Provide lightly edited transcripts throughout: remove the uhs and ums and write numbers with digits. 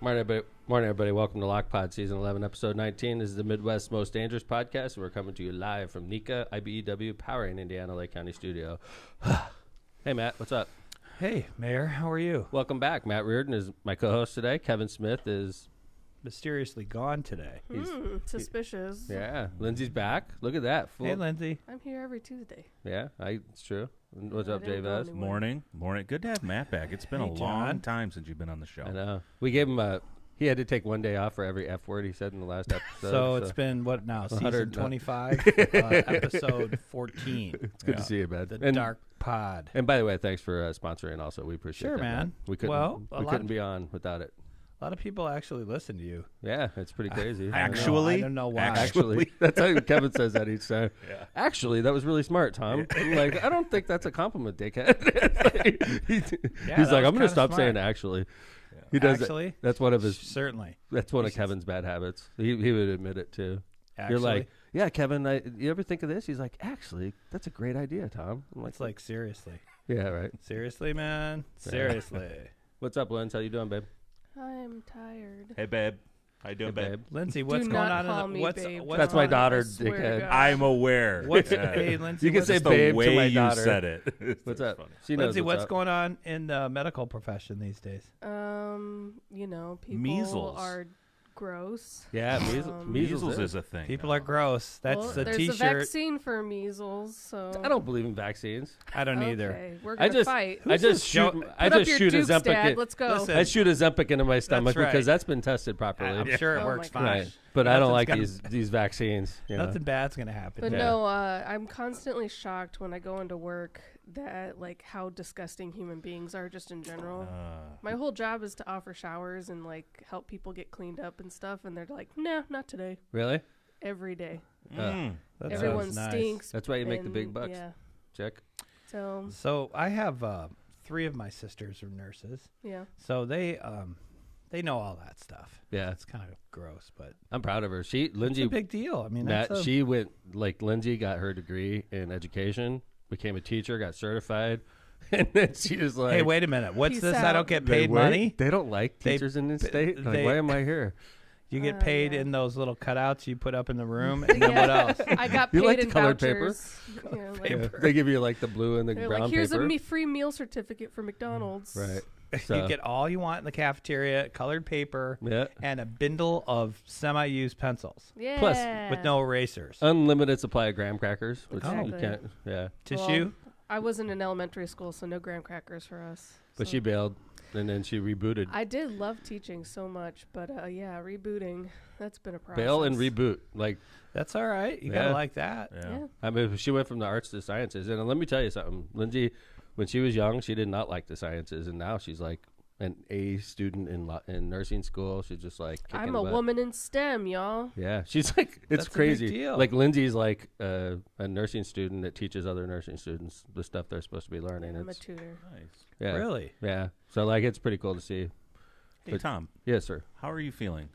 Morning, everybody. Welcome to Lockpod Season 11, Episode 19. This is the Midwest's most dangerous podcast, and we're coming to you live from NECA IBEW Powering Indiana Lake County Studio. Hey, Matt. What's up? Hey, Mayor. How are you? Welcome back. Matt Reardon is my co-host today. Kevin Smith is mysteriously gone today. Suspicious. Yeah. Lindsay's back. Look at that. Hey, Lindsay. I'm here every Tuesday. Yeah, it's true. What's up, Jay Vaz? Morning. Good to have Matt back. It's been a long time since you've been on the show. I know. We gave him he had to take one day off for every F word he said in the last episode. So it's been, what now, season 25, episode 14. It's good to see you, man. The Dark Pod. And by the way, thanks for sponsoring also. We appreciate Sure, that. man. We couldn't be on without it. A lot of people actually listen to you. Yeah, it's pretty crazy. Actually? I don't know why. Actually. That's how Kevin says that each time. Yeah. Actually, that was really smart, Tom. I'm like, I don't think that's a compliment, dickhead. He's like, I'm going to stop saying actually. Yeah. He does actually? That's one of his. Certainly. That's one of Kevin's bad habits. He would admit it, too. Actually? You're like, yeah, Kevin, you ever think of this? He's like, actually, that's a great idea, Tom. I'm like, it's like, seriously. Yeah, right. Seriously, man. Seriously. What's up, Lens? How you doing, babe? I'm tired. Hey, babe. How you doing, babe? Lindsay, what's going on? What's that's my daughter, dickhead. I'm aware. Hey, Lindsay, you can say babe way to my you daughter. said it. What's up? She knows Lindsay, what's going on in the medical profession these days? People measles are gross. Yeah, measles is a thing. People are gross. That's the T-shirt. There's a vaccine for measles, so I don't believe in vaccines. I don't either. Okay, we're gonna fight. I just shoot a Zempic. Let's go. Listen, I shoot a Zempic into my stomach right. because that's been tested properly. I'm sure it works fine. Right. But I don't like these vaccines. Nothing bad's gonna happen. But no, I'm constantly shocked when I go into work that like how disgusting human beings are just in general. My whole job is to offer showers and like help people get cleaned up and stuff, and they're like, nah, not today. Really? Every day. Everyone stinks. That's why you make the big bucks. Yeah. Check. So I have 3 of my sisters are nurses. Yeah. So they know all that stuff. Yeah. It's kind of gross, but I'm proud of her. Lindsay, it's a big deal. I mean, she went Lindsay got her degree in education, became a teacher, got certified, and then she was like, "Hey, wait a minute. What's Peace this? out. I don't get paid money." They don't like teachers in this state. Like, why am I here? You get paid in those little cutouts you put up in the room, and then what else? I got paid like in the colored vouchers. paper? They give you like the blue and the They're brown like, here's paper. a free meal certificate for McDonald's. Right. So. You get all you want in the cafeteria, colored paper, and a bindle of semi-used pencils. Yeah. Plus, with no erasers. Unlimited supply of graham crackers, which Exactly. you can't. Yeah. Tissue. Well, I wasn't in elementary school, so no graham crackers for us. But she bailed, and then she rebooted. I did love teaching so much, but rebooting, that's been a process. Bail and reboot. Like, that's all right. You gotta like that. Yeah. I mean, she went from the arts to sciences. And let me tell you something. Lindsay, when she was young, she did not like the sciences. And now she's like an A student in nursing school. She's just like kicking I'm a butt. woman in STEM, y'all. Yeah. She's like, it's That's crazy. a big deal. Like, Lindsay's like a nursing student that teaches other nursing students the stuff they're supposed to be learning. I'm a tutor. Nice. Yeah. Really? Yeah. So, like, it's pretty cool to see. Hey, Tom. Yes, sir. How are you feeling?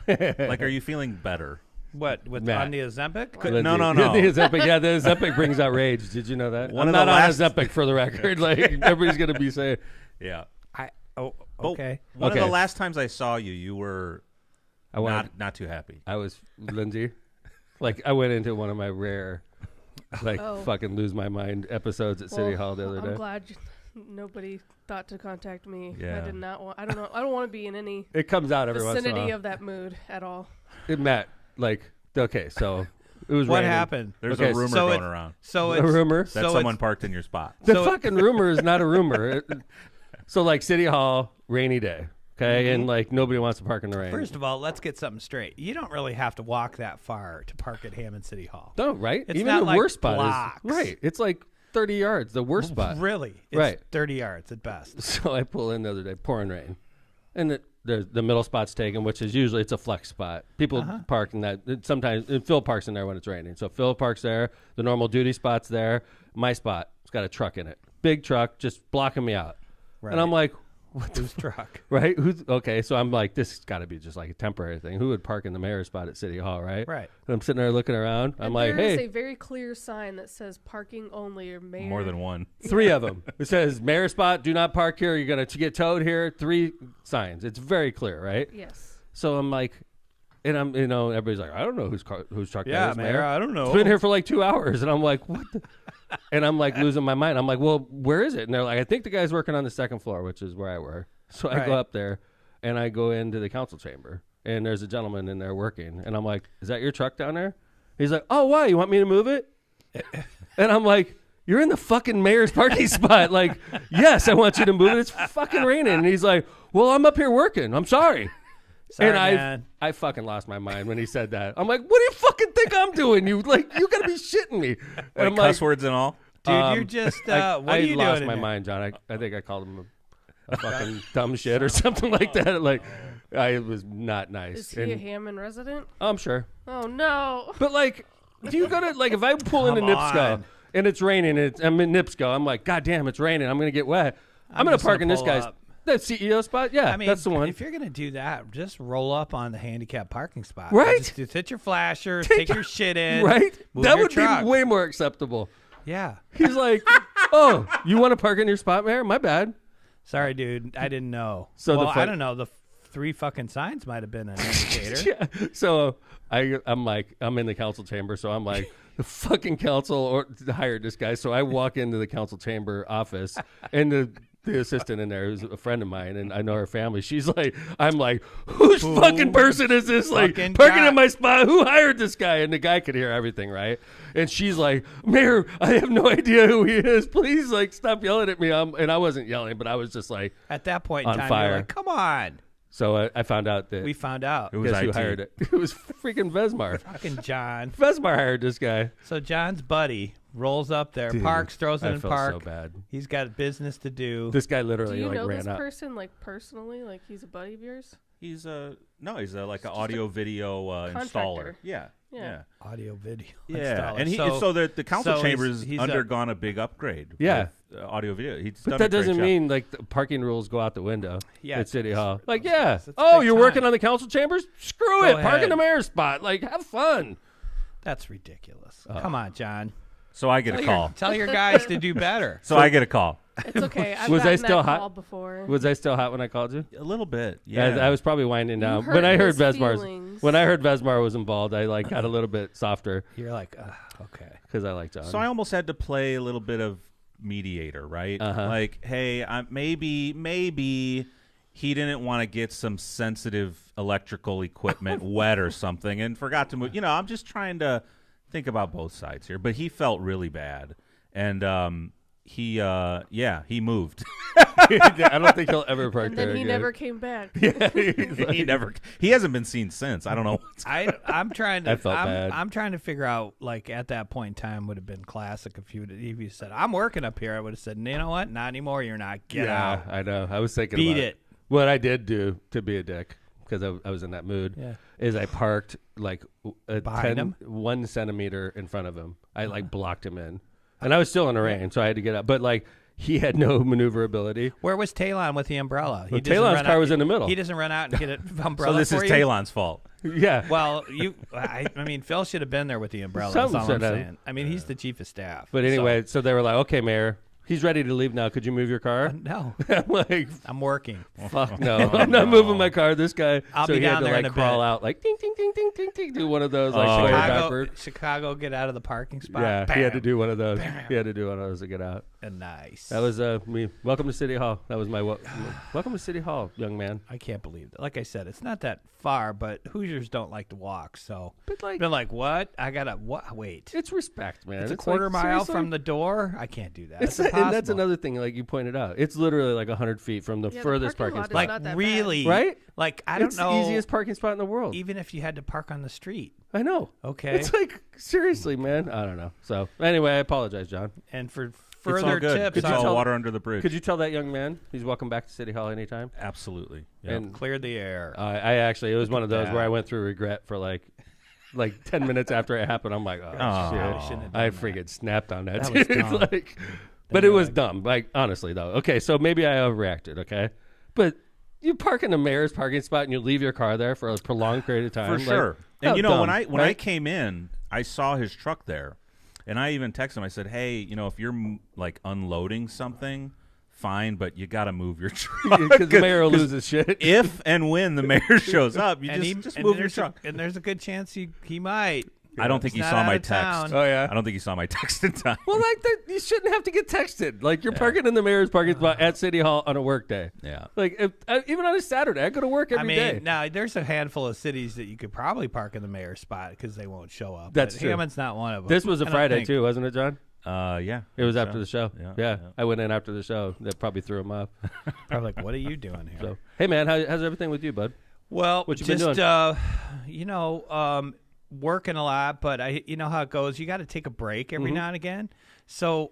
Like, are you feeling better? What, with Matt. on the Ozempic? No. The Ozempic, the Ozempic brings out rage. Did you know that? I'm not on Ozempic for the record. Like, everybody's going to be saying. Yeah. Okay. One of the last times I saw you, you were not too happy. I was, Lindsay, like, I went into one of my rare, fucking lose my mind episodes at City Hall the other day. I'm glad nobody thought to contact me. Yeah. I did not want. I don't know. I don't want to be in any It comes out every once in a vicinity while. of that mood at all. Matt, like, okay, so it was What raining. happened? There's Okay, a rumor so going around So A it's rumor? that someone parked in your spot. The fucking rumor is not a rumor. So, like, City Hall, rainy day, okay? And, like, nobody wants to park in the rain. First of all, let's get something straight. You don't really have to walk that far to park at Hammond City Hall. No, right? It's Even not the like worst spot blocks. is right. It's like 30 yards, the worst spot. Really? It's Right. 30 yards at best. So I pull in the other day, pouring rain, and the middle spot's taken, which is usually it's a flex spot. People park in that. Sometimes Phil parks in there when it's raining. So Phil parks there. The normal duty spot's there. My spot, it's got a truck in it, big truck, just blocking me out. Right. And I'm like, Whose truck? Right? Okay, so I'm like, this has got to be just like a temporary thing. Who would park in the mayor's spot at City Hall, right? Right. And I'm sitting there looking around. I'm like, there is hey. a very clear sign that says parking only or mayor. More than one. 3 of them. It says mayor spot, do not park here. You're going to get towed here. 3 signs. It's very clear, right? Yes. So I'm like, and I'm, everybody's like, I don't know whose truck that is, Mayor. I don't know. It's been here for like 2 hours. And I'm like, what the? And I'm like losing my mind. I'm like, well, where is it? And they're like, I think the guy's working on the 2nd floor, which is where I work. So I go up there and I go into the council chamber and there's a gentleman in there working. And I'm like, is that your truck down there? He's like, oh, why? You want me to move it? And I'm like, you're in the fucking mayor's parking spot. Like, yes, I want you to move it. It's fucking raining. And he's like, well, I'm up here working. I'm sorry. Sorry, and man. I fucking lost my mind when he said that. I'm like, what do you fucking think I'm doing? You gotta be shitting me. And I'm Cuss like, words and all? Dude, you're just, what are you doing? I lost my mind, John. I think I called him a fucking dumb shit or something like that. Like, I was not nice. Is he a Hammond resident? I'm sure. Oh, no. But, like, do you go to, like, if I pull into Come NIPSCO on. and it's raining, I'm in NIPSCO, I'm like, God damn, it's raining. I'm going to get wet. I'm going to park in this guy's that CEO spot. Yeah, I mean, that's the one. If you're going to do that, just roll up on the handicap parking spot. Right? Just hit your flasher, take your shit in. Right? Move That your would truck. be way more acceptable. Yeah. He's like, oh, you want to park in your spot, Mayor? My bad. Sorry, dude. I didn't know. So well, I don't know. The 3 fucking signs might have been an indicator. Yeah. So I'm like, I'm in the council chamber. So I'm like, the fucking council hired this guy. So I walk into the council chamber office and the assistant in there who's a friend of mine and I know her family. She's like, I'm like, whose fucking person is this? Like parking in my spot. Who hired this guy? And the guy could hear everything, right? And she's like, Mayor, I have no idea who he is. Please, like, stop yelling at me. And I wasn't yelling, but I was just like, at that point in on time, fire. you're like, come on. So I found out that We found out. It was guess who IT. hired it? It was freaking Vesmar. Fucking John. Vesmar hired this guy. So John's buddy rolls up there, Dude, parks, throws it I in felt park. so bad. He's got business to do. This guy Do literally you like know ran this up. person, like, personally? Like, he's a buddy of yours? He's like an audio video installer. contractor. Yeah. Audio video. Yeah, installer. and so the council so chamber's he's undergone a big upgrade. Yeah. with, audio video. He's But done that a great doesn't job. mean like the parking rules go out the window Yeah, at City Hall. Like, it's yeah. big Oh, you're time. working on the council chambers? Screw Go it. Park in ahead. the mayor's spot. Like, have fun. That's ridiculous. Come on, John. So I get a call. Tell your guys to do better. So I get a call. It's okay. I've Was I gotten still that hot? call before. Was I still hot when I called you? A little bit. Yeah. I was probably winding down. hurt When I heard his Vesmar's, feelings. when I heard Vesmar was involved, I like got a little bit softer You're like, okay. because I like John. So I almost had to play a little bit of mediator, right? Uh-huh. Like, hey, maybe he didn't want to get some sensitive electrical equipment wet or something and forgot to move. You know, I'm just trying to think about both sides here. But he felt really bad. And he moved. I don't think he'll ever park and there then he again. never came back. He hasn't been seen since. I don't know. I'm trying to. I felt bad. I'm trying to figure out. Like at that point in time, would have been classic if you said, "I'm working up here." I would have said, "You know what? Not anymore. You're not. Get out. I know. I was thinking Beat about it." What I did do to be a dick because I was in that mood is I parked like Behind him? 1 centimeter in front of him. I like blocked him in, and I was still in the rain, so I had to get up. But like he had no maneuverability. Where was Talon with the umbrella? Well, Talon's car was in the middle. He doesn't run out and get an umbrella. So this is for you? Talon's fault. Yeah. Well, I mean, Phil should have been there with the umbrella. That's Something all I'm should have. saying. I mean, he's the chief of staff. But anyway, so they were like, "Okay, Mayor, he's ready to leave now. Could you move your car?" No, I'm like, I'm working. "Fuck no, I'm not moving my car." This guy, I'll so be he had down to there in like a crawl bit. out, like ding, ding, ding, ding, ding, ding, do one of those, like square backward. Chicago, get out of the parking spot. Yeah, Bam. he had to do one of those. He had to do one of those to get out. Nice. That was me. Welcome to City Hall. That was my welcome to City Hall, young man. I can't believe that. Like I said, it's not that far, but Hoosiers don't like to walk. So, But like, they're like, what? I gotta what? Wait. it's respect, man. It's a like, quarter mile seriously? from the door. I can't do that. It's It's impossible. and that's another thing, like you pointed out. It's literally like 100 feet from the Yeah, the furthest parking parking lot is spot. not that really, Right? Like I don't It's know. the easiest parking spot in the world. Even if you had to park on the street. I know. Okay. It's like seriously, man. I don't know. So anyway, I apologize, John. And for It's all further good. tips, It's you all tell- water under the bridge. Could you tell that young man he's welcome back to City Hall anytime? Absolutely. And clear the air. I actually, it was one of those that. where I went through regret for like 10 minutes after it happened. I'm like, oh, Oh. shit. Shouldn't have I done freaking snapped on that. That was dude. dumb. But it was dumb. Like, honestly, though. Okay, so maybe I overreacted, okay? But you park in the mayor's parking spot and you leave your car there for a prolonged period of time. For sure. And how you know, dumb, when I right? came in, I saw his truck there, and I even texted him. I said, "Hey, you know, if you're like unloading something, fine, but you got to move your truck Because the mayor will lose his shit. If and when the mayor shows up, you And just move your there's truck." and there's a good chance he might. I don't think he He's saw not my out of town. text. Oh, yeah? I don't think he saw my text in time. Well, like you shouldn't have to get texted. Like you're parking in the mayor's parking spot at City Hall on a work day. Yeah. Like even on a Saturday, I go to work every day. Now there's a handful of cities that you could probably park in the mayor's spot because they won't show up. That's but true. Hammond's not one of them. This was a I don't Friday think. too, wasn't it, John? Yeah. It was after the show. Yeah. I went in after the show. That probably threw him off. Probably like, what are you doing here? So, hey man, how's everything with you, bud? Well, What you been just doing? working a lot, but you know how it goes. You got to take a break every now and again. So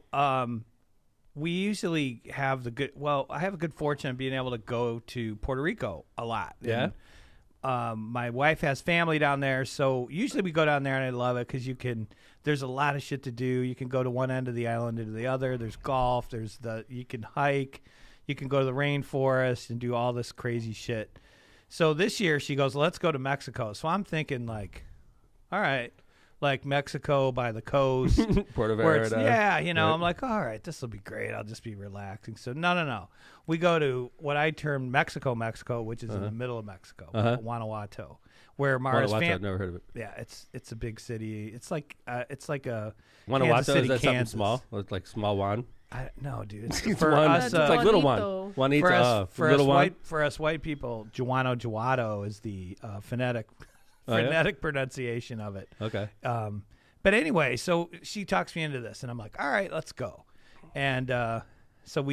we usually have I have a good fortune of being able to go to Puerto Rico a lot. Yeah. And, my wife has family down there, so usually we go down there, and I love it because there's a lot of shit to do. You can go to one end of the island to the other. There's golf. You can hike. You can go to the rainforest and do all this crazy shit. So this year she goes, let's go to Mexico. So I'm thinking like, all right, like Mexico by the coast. Puerto where it's, Vallarta. yeah, you know, Right. I'm like, all right, this will be great. I'll just be relaxing. So no. We go to what I term Mexico, which is in the middle of Mexico, Guanajuato, where Mara's Guanajuato, I've family. never heard of it. Yeah, it's a big city. It's like a Guanajuato, Kansas City, is that something Kansas. small? Like small Juan? No, dude. It's It's for one- us, it's like little one. Juanito. Juanito. for little us one. white people, Juado is the phonetic Oh, yeah? pronunciation of it. Okay. But anyway, so she talks me into this, and I'm like, all right, let's go. And so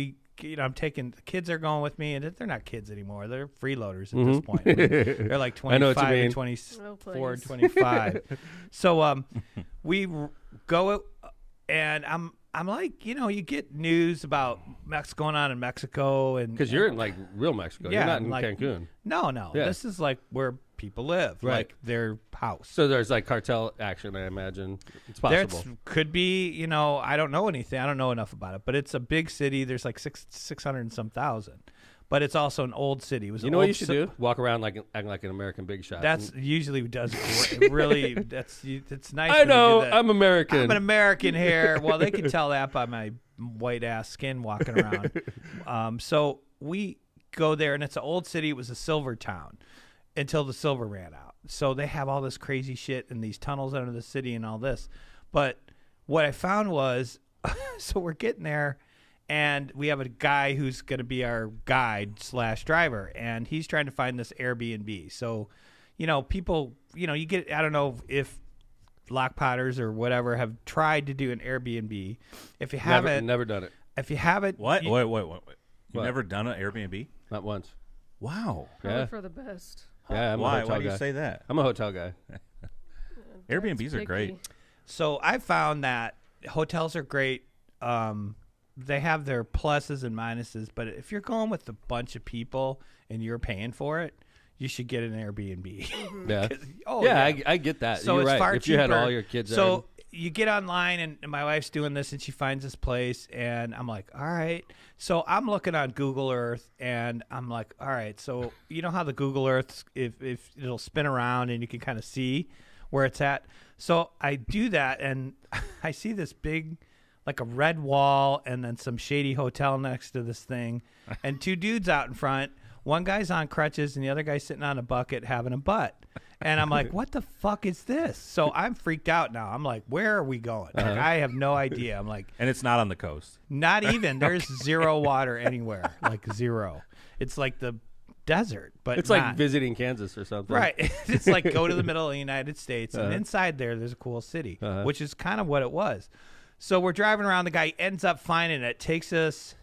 I'm taking the kids are going with me, and they're not kids anymore. They're freeloaders at this point. They're like I know what you 25 mean. and 24 and please. 25. So we go, and I'm like, you get news about going on in Mexico, and Because you're in like real Mexico. Yeah, you're not in like- Cancun. no, Yeah. this is like where people live, Right. like their house. So there's like cartel action, I imagine. It's possible. Could be, I don't know anything. I don't know enough about it, but it's a big city. There's like 600 and some thousand, but it's also an old city. It was You an know what old you should do? Walk around acting like an American big shot. That's usually does really. It's nice. I when you know. do that. I'm American. I'm an American here. Well, they can tell that by my white ass skin walking around. So we go there, and it's an old city. It was a silver town until the silver ran out. So they have all this crazy shit and these tunnels under the city and all this. But what I found was, so we're getting there, and we have a guy who's going to be our guide / driver, and he's trying to find this Airbnb. So, people, you get, I don't know if Lock Potters or whatever have tried to do an Airbnb. If you haven't, Never done it. if you haven't, What? you- Wait. You've What? never done an Airbnb? Not once. Wow. Probably Yeah. for the best. Yeah, I'm a Why? hotel Why do guy. you say that? I'm a hotel guy. Airbnbs That's are great. picky. So I found that hotels are great. They have their pluses and minuses, but if you're going with a bunch of people and you're paying for it, you should get an Airbnb. Yeah. Oh yeah, I get that. So You're it's right. far if you had cheaper. all your kids there. So you get online, and my wife's doing this, and she finds this place, and I'm like, all right. So I'm looking on Google Earth, and I'm like, all right. So you know how the Google Earth, if it'll spin around, and you can kind of see where it's at. So I do that, and I see this big, like a red wall, and then some shady hotel next to this thing, and two dudes out in front. One guy's on crutches, and the other guy's sitting on a bucket having a butt. And I'm like, what the fuck is this? So I'm freaked out now. I'm like, where are we going? Like, I have no idea. I'm like, And it's not on the coast. not even. There's zero water anywhere, like zero. It's like the desert, but it's not. like visiting Kansas or something. Right. It's like go to the middle of the United States, and inside there's a cool city, which is kind of what it was. So we're driving around. The guy ends up finding it, takes us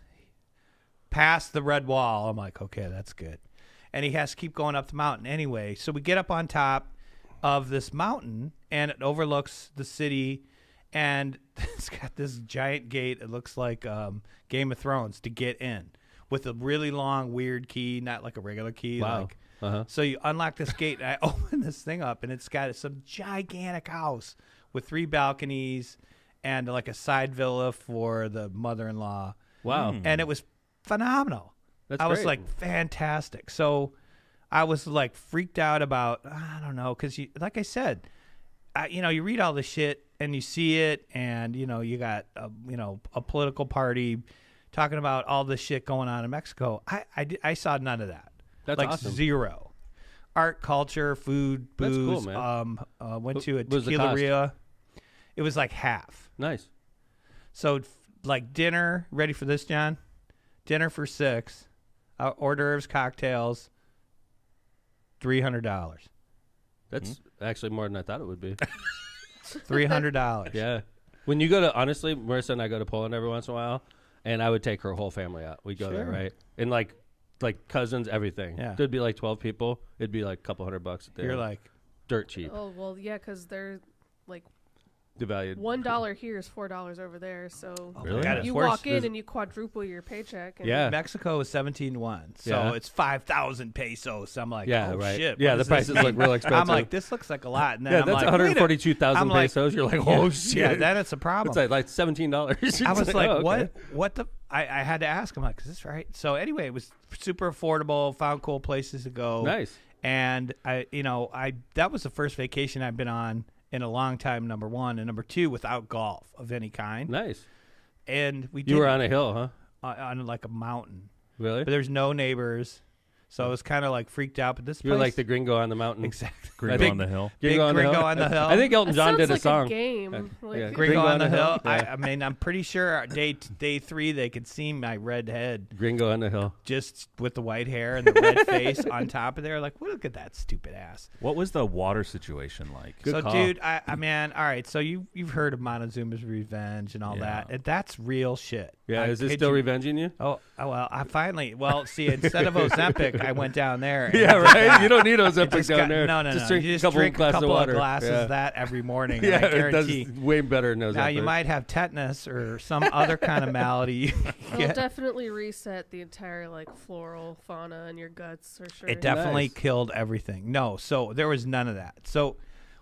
past the red wall. I'm like, okay, that's good. And he has to keep going up the mountain anyway. So we get up on top of this mountain, and it overlooks the city, and it's got this giant gate. It looks like Game of Thrones to get in, with a really long, weird key, not like a regular key. Wow. Like, Uh-huh. so you unlock this gate, and I open this thing up, and it's got some gigantic house with 3 balconies and like a side villa for the mother-in-law. Wow. And it was phenomenal. That's I was great. like, fantastic. So I was like freaked out about, I don't know, because like I said, you read all this shit and you see it, and you got a political party talking about all this shit going on in Mexico. I saw none of that. That's like awesome. zero. Art, culture, food, booze. That's cool, man. Went to a What was the cost? tequileria. It was like half. Nice. So like dinner, ready for this, John? Dinner for 6, hors d'oeuvres, cocktails, $300. That's actually more than I thought it would be. $300. Yeah. When you go to, honestly, Marissa and I go to Poland every once in a while, and I would take her whole family out. We'd go there, Sure. right? And like cousins, everything. Yeah. There'd be like 12 people. It'd be like a couple $100 a day. You're like, dirt cheap. Oh well, yeah, because they're like Devalued. $1 here is $4 over there. So Really? God, it's you worse. walk in and you quadruple your paycheck. And Yeah. Mexico is 17-1, so Yeah. it's 5,000 pesos. I'm like, Yeah, oh right. shit. Yeah, what the does this prices mean? look real expensive. I'm like, this looks like a lot. And then Yeah, I'm that's like, 142,000 I'm like- pesos. You're like, yeah, oh shit. Yeah, then it's a problem. It's like $17. I was like, oh, okay. what the? I had to ask him, like, is this right? So anyway, it was super affordable. Found cool places to go. Nice. And that was the first vacation I've been on in a long time. Number one, and number two, without golf of any kind. Nice. And we You were on a hill, huh? on like a mountain, Really? but there's no neighbors, so I was kind of like freaked out. But this You were place, like the gringo on the mountain. exactly Gringo big, on the hill. big Gringo on the gringo hill. on the hill. I think Elton that John sounds did like a song. game. Yeah. Like, Yeah. Gringo on the hill. Yeah. I mean, I'm pretty sure day 3 they could see my red head Gringo on the hill. just with the white hair and the red face on top of there. Like, look at that stupid ass. What was the water situation like? Good so, call. dude, I man, all right. So you've heard of Montezuma's Revenge and all Yeah. that. And that's real shit. Yeah, I is it kid still you- revenging you? Oh well, I finally. Well, see, instead of Ozempic, I went down there. and Yeah, I did right. that. You don't need It Ozempic just down got- there. No, Just drink You a couple drink glasses a couple of water. glasses Yeah. of that every morning. Yeah, and I it does guarantee. way better than Ozempic. Now you might have tetanus or some other kind of malady. It'll Yeah. definitely reset the entire like floral fauna in your guts for sure. It definitely Nice. killed everything. No, so there was none of that. So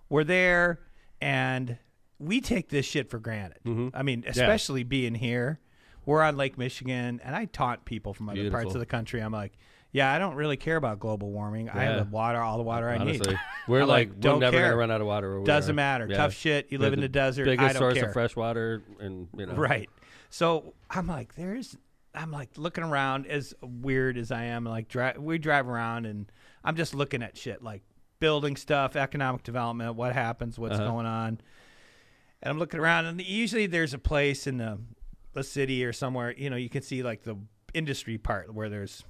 we're there, and we take this shit for granted. Mhm. I mean, especially being here. We're on Lake Michigan, and I taunt people from other parts Beautiful. of the country. I'm like, yeah, I don't really care about global warming. I have Yeah. the water, all the water I Honestly, need. we're I'm like, like, we're don't never care. gonna run out of water. Where we Doesn't are. matter. Yeah. Tough shit. You We're live in the desert. Biggest I don't source care. of fresh water, and Right. So I'm like, I'm like looking around, as weird as I am. Like, we drive around, and I'm just looking at shit like building stuff, economic development, what happens, what's going on. And I'm looking around, and usually there's a place in the city or somewhere, you can see like the industry part where there's,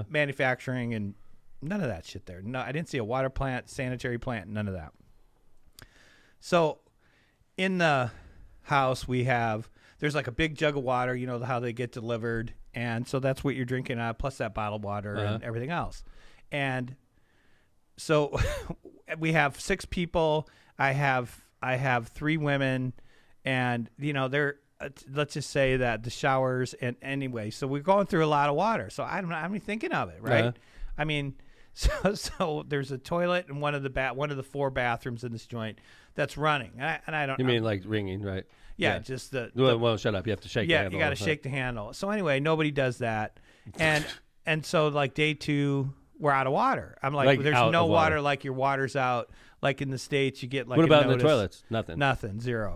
manufacturing, and none of that shit there. No, I didn't see a water plant, sanitary plant, none of that. So in the house there's like a big jug of water, how they get delivered. And so that's what you're drinking out, plus that bottled water and everything else. And so we have 6 people. I have 3 women, and they're let's just say that the showers, and anyway, so we're going through a lot of water. So I'm thinking of it, right? I mean, so there's a toilet in one of the 4 bathrooms in this joint that's running, and I don't. You mean like ringing, right? Yeah, just the well, shut up. You have to shake. the yeah, handle, you got to huh? shake the handle. So anyway, nobody does that, and so like day 2, we're out of water. I'm like Like there's out no of water. water. Like your water's out. Like in the States, you get like What a about in the notice. toilets? Nothing. Nothing, zero.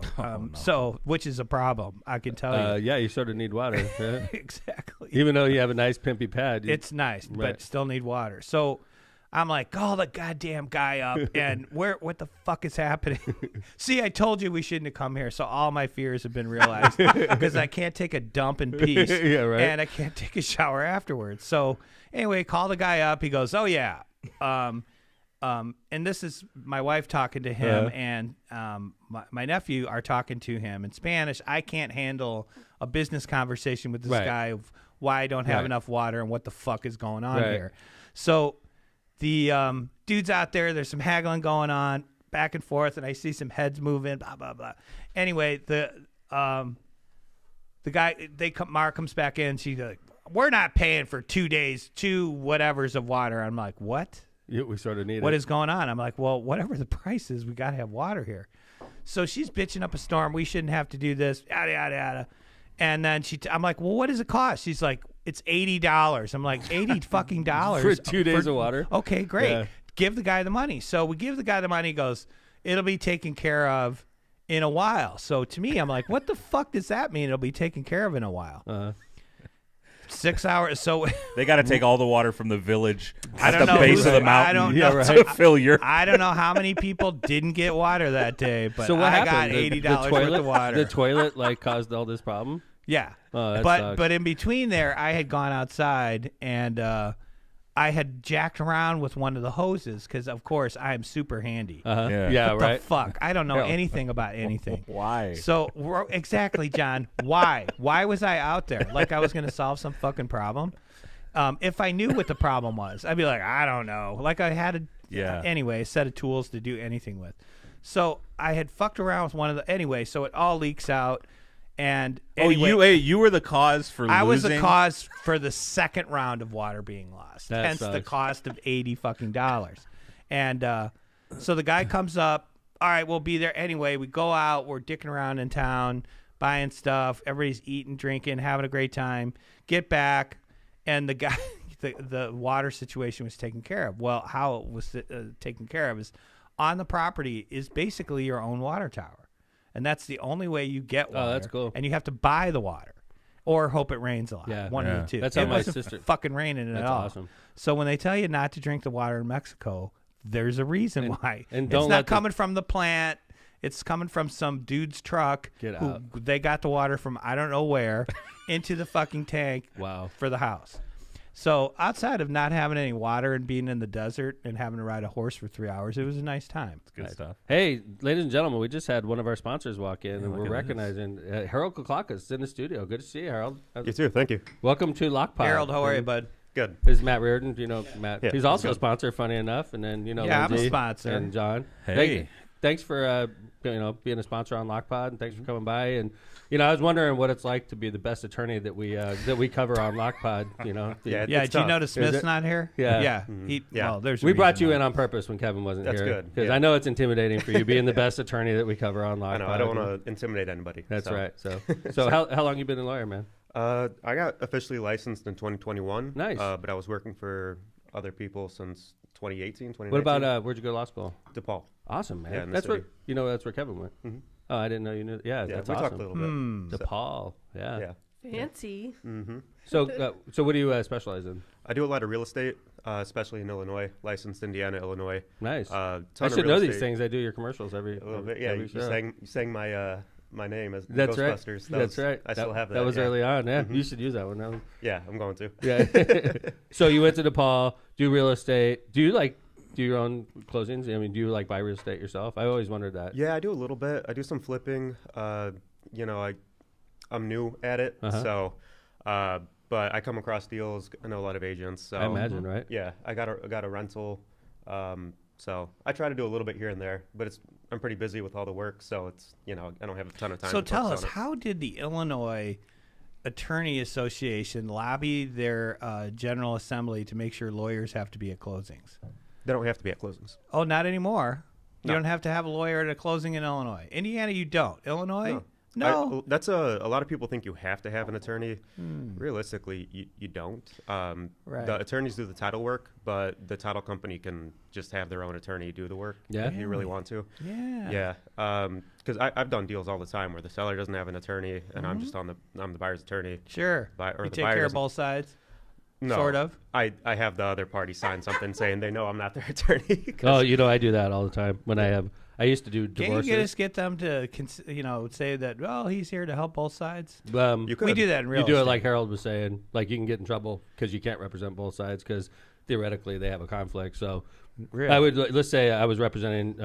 So, which is a problem, I can tell you. Yeah, you sort of need water. Yeah. Exactly. Even though you have a nice pimpy pad, It's nice, Right. but still need water. So I'm like, call the goddamn guy up, and what the fuck is happening? See, I told you we shouldn't have come here. So all my fears have been realized because I can't take a dump in peace, Yeah, right. and I can't take a shower afterwards. So anyway, call the guy up. He goes, oh yeah. And this is my wife talking to him, and my nephew are talking to him in Spanish. I can't handle a business conversation with this Right. guy of why I don't have Right. enough water and what the fuck is going on Right. here. So the dude's out there. There's some haggling going on back and forth, and I see some heads moving. Blah blah blah. Anyway, the guy Mark comes back in. She's like, "We're not paying for 2 days, 2 whatevers of water." I'm like, "What? we sort of need What it. is going on?" I'm like, well, whatever the price is, we got to have water here. So she's bitching up a storm. We shouldn't have to do this, yada, yada, yada. And then I'm like, well, what does it cost? She's like, it's $80. I'm like, $80 fucking dollars For 2 days of water? Okay, great. Yeah. Give the guy the money. So we give the guy the money. He goes, it'll be taken care of in a while. So to me, I'm like, what the fuck does that mean? It'll be taken care of in a while. 6 hours. So They got to take all the water from the village I at don't the know base who- of the I mountain don't know. to fill your. I don't know how many people didn't get water that day, but So what I happened? got $80 worth of water. The toilet like caused all this problem. Yeah. Oh, that but sucks. but in between there, I had gone outside and I had jacked around with one of the hoses because, of course, I am super handy. Yeah, What right. the fuck? I don't know Yeah. anything about anything. Why? So exactly, John. Why? Why was I out there? Like I was going to solve some fucking problem. If I knew what the problem was, I'd be like, I don't know. Like I had a set of tools to do anything with. So I had fucked around with one of the anyway. So it all leaks out. And anyway, you were the cause for losing? I was the cause for the second round of water being lost. That hence the sucks. cost of $80 fucking dollars. And so the guy comes up. All right, we'll be there anyway. We go out. We're dicking around in town, buying stuff. Everybody's eating, drinking, having a great time. Get back, and the guy, the water situation was taken care of. Well, how it was taken care of is on the property is basically your own water tower. And that's the only way you get water. Oh, that's cool. And you have to buy the water or hope it rains a lot. Yeah. One of the two. That's how it my wasn't sister- fucking raining at That's all. awesome. So when they tell you not to drink the water in Mexico, there's a reason why. and don't it's let not the- coming from the plant. It's coming from some dude's truck. Get who out. They got the water from I don't know where into the fucking tank Wow. for the house. So outside of not having any water and being in the desert and having to ride a horse for 3 hours, it was a nice time. Good stuff. Hey, ladies and gentlemen, we just had one of our sponsors walk in, and look we're at recognizing Harold Koklakis in the studio. Good to see you, Harold. You too. Thank you. Welcome to Lockpod. Harold, how are you, bud? Good. This is Matt Reardon. You know Matt. Yeah, He's also a good. sponsor, funny enough. And then Yeah, I'm a Lindsay sponsor. and John. Hey. Thanks for being a sponsor on Lockpod, and thanks for coming by. And I was wondering what it's like to be the best attorney that we cover on Lockpod. Yeah, Yeah, it's did you tough. notice Smith's not here? Yeah. Yeah. Yeah. Well, there's a We brought reason you why. in on purpose when Kevin wasn't That's here. good, Because yeah. I know it's intimidating for you being the best attorney that we cover on Lockpod. I know. I don't want to intimidate anybody. That's so. right. So how long you been a lawyer, man? I got officially licensed in 2021. Nice. But I was working for other people since 2018, 2019. What about where'd you go to law school? DePaul? Awesome, man. Yeah, in the that's where city. that's where Kevin went. Mhm. Oh, I didn't know you knew. Yeah, Yeah, that's we awesome. talked a little bit. DePaul. Yeah. Yeah. Fancy. Mm-hmm. So what do you specialize in? I do a lot of real estate, especially in Illinois. Licensed Indiana, Illinois. Nice. Ton I of should real know these estate. things. I do your commercials every A little bit. Yeah, every you show. sang my name as That's right. Ghostbusters. That's right. I still have that. That was yeah. early on. Yeah, Mhm. you should use that one. Yeah, I'm going to. Yeah. So you went to DePaul, do real estate. Do your own closings? I mean, do you buy real estate yourself? I always wondered that. Yeah, I do a little bit. I do some flipping. I'm new at it, so. But I come across deals. I know a lot of agents. So I imagine, right? Yeah, I got a rental. So I try to do a little bit here and there, but I'm pretty busy with all the work, so it's I don't have a ton of time. So to tell focus us, on it. how did the Illinois Attorney Association lobby their General Assembly to make sure lawyers have to be at closings? They don't have to be at closings. Oh, not anymore. You No. don't have to have a lawyer at a closing in Illinois. Indiana, you don't. Illinois? No. That's a lot of people think you have to have an attorney. Realistically, you don't. Right. The attorneys do the title work, but the title company can just have their own attorney do the work. Yeah. If you really want to. Yeah. Yeah. Because I've done deals all the time where the seller doesn't have an attorney, and I'm the buyer's attorney. Sure. Or You the take buyer care of doesn't- both sides? No, Sort of. I have the other party sign something saying they know I'm not their attorney. 'cause- Oh, I do that all the time when I used to do Can't you divorces. just get them to, say that, well, he's here to help both sides? You could. We do that in real You do it estate. like Harold was saying. Like you can get in trouble because you can't represent both sides because theoretically they have a conflict. So Really? I would let's say I was representing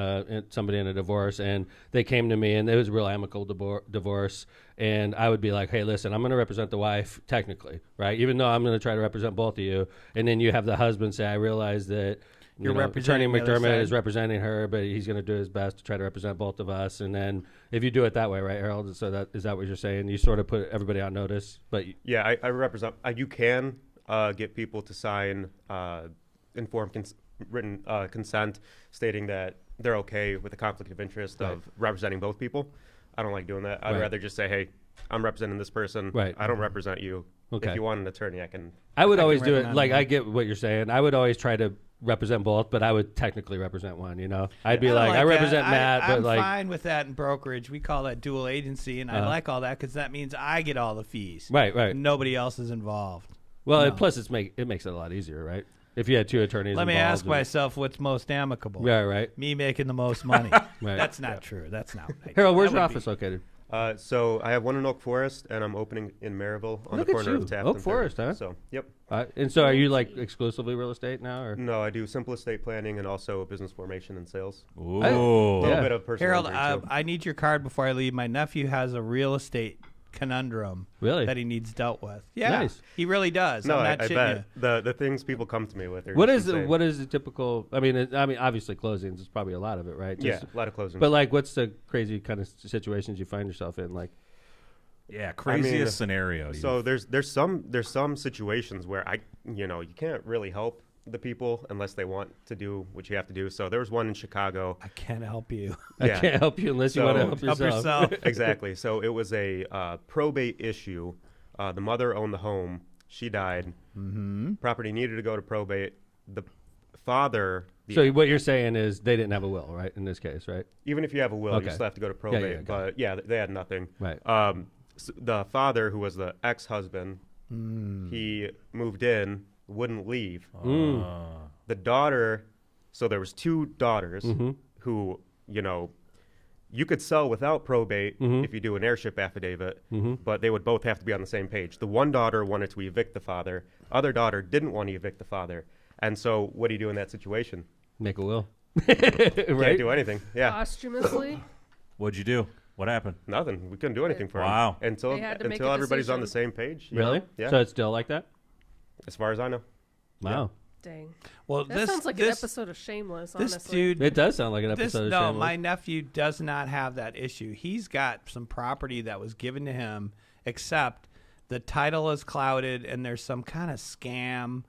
somebody in a divorce and they came to me and it was a real amicable divorce and I would be like, hey, listen, I'm going to represent the wife technically, right? Even though I'm going to try to represent both of you, and then you have the husband say, I realize that. You're Attorney representing the other McDermott side. is representing her, but he's going to do his best to try to represent both of us. And then if you do it that way, right, Harold? So is that what you're saying? You sort of put everybody on notice, but Yeah, I represent. You can get people to sign informed written consent stating that they're okay with the conflict of interest of representing both people. I don't like doing that. I'd Right. rather just say, hey, I'm representing this person. Right. I don't represent you. Okay. If you want an attorney, I can. I would I always can do it. recommend Like, one. I get what you're saying. I would always try to represent both, but I would technically represent one, you know? I'd be I don't like, I that. represent Matt, but I'm like, fine with that in brokerage. We call that dual agency, and I like all that because that means I get all the fees. right. Nobody else is involved. Well, No. and plus it makes it a lot easier, right? If you had two attorneys Let me involved ask myself what's most amicable. Yeah, right. Me making the most money. Right. That's not true. That's not right. Harold, where's That your would be- office located? So I have one in Oak Forest, and I'm opening in Maryville on Look the at corner you. of Taft Oak and Forest, Third. huh? So, yep. And so are you like exclusively real estate now? Or? No, I do simple estate planning and also business formation and sales. Ooh. A little Yeah. bit of personal Harold, injury, too. I need your card before I leave. My nephew has a real estate conundrum Really? that he needs dealt with. Yeah, Nice. he really does. No, I'm I not shitting bet. The things people come to me with are What just is insane. what is the typical? I mean, obviously closings is probably a lot of it, right? Yeah, Just- a lot of closings. But like, what's the crazy kind of situations you find yourself in? Like, Yeah, craziest I mean, scenario. So there's some situations where you can't really help the people unless they want to do what you have to do. So there was one in Chicago. I can't help you. I Yeah. can't help you unless you So- want to help Help yourself. yourself. Exactly. So it was a probate issue. The mother owned the home. She died. Mm-hmm. Property needed to go to probate. The father. So what you're saying is they didn't have a will, right? In this case, right? Even if you have a will, Okay. you still have to go to probate. yeah, got But yeah, they had nothing. Right. The father, who was the ex-husband, he moved in, wouldn't leave. The daughter, so there was two daughters who, you could sell without probate if you do an heirship affidavit, but they would both have to be on the same page. The one daughter wanted to evict the father. Other daughter didn't want to evict the father. And so what do you do in that situation? Make a will. Can't Right? do anything. Yeah, Posthumously, What'd you do? What happened? nothing. We couldn't do anything for Wow. him until They had to make until a everybody's on the decision. same page. you Really? know? Yeah. So it's still like that? As far as I know. Wow. dang. Well, That sounds like an episode of Shameless. This honestly. dude, It does sound like an this episode of no, Shameless. my nephew does not have that issue. He's got some property that was given to him, except the title is clouded and there's some kind of scam,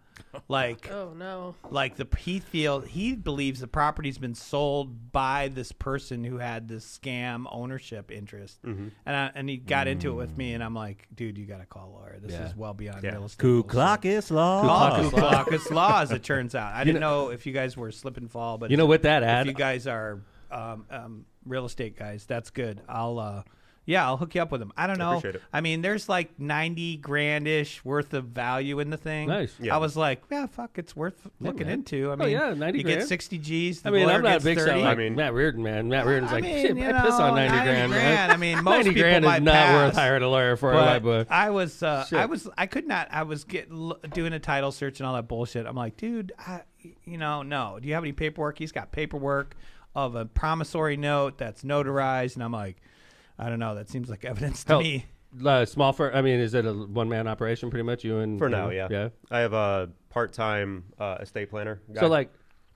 like. Oh no. Like he believes the property's been sold by this person who had this scam ownership interest, and he got into it with me, and I'm like, dude, you got to call a lawyer. This Yeah. is well beyond Yeah. real estate. Ku bullshit. Klux law. Ku Klux law, as it turns out. I didn't know if you guys were slip and fall, but You know, with that if ad, you guys are real estate guys, that's good. I'll hook you up with them. I don't know. Appreciate it. I mean, there's like 90 grand-ish worth of value in the thing. Nice. Yeah. I was like, yeah, fuck, it's worth looking man. into. I Oh, mean, yeah, 90 you grand. get 60 G's. The I mean, lawyer I'm not a gets big 30. fan like I mean- Matt Reardon, man. Matt Reardon's I like, mean, shit, you I piss on know, 90 grand, man. I mean, most 90 people grand is might not worth pass. hiring a lawyer for in my book. I was Shit. I could not. I was doing a title search and all that bullshit. I'm like, dude, no. Do you have any paperwork? He's got paperwork of a promissory note that's notarized, and I'm like, I don't know. That seems like evidence to Hell, me. Small firm. I mean, is it a one-man operation pretty much? You and For now, you? yeah. Yeah. I have a part-time estate planner. Guy. So like,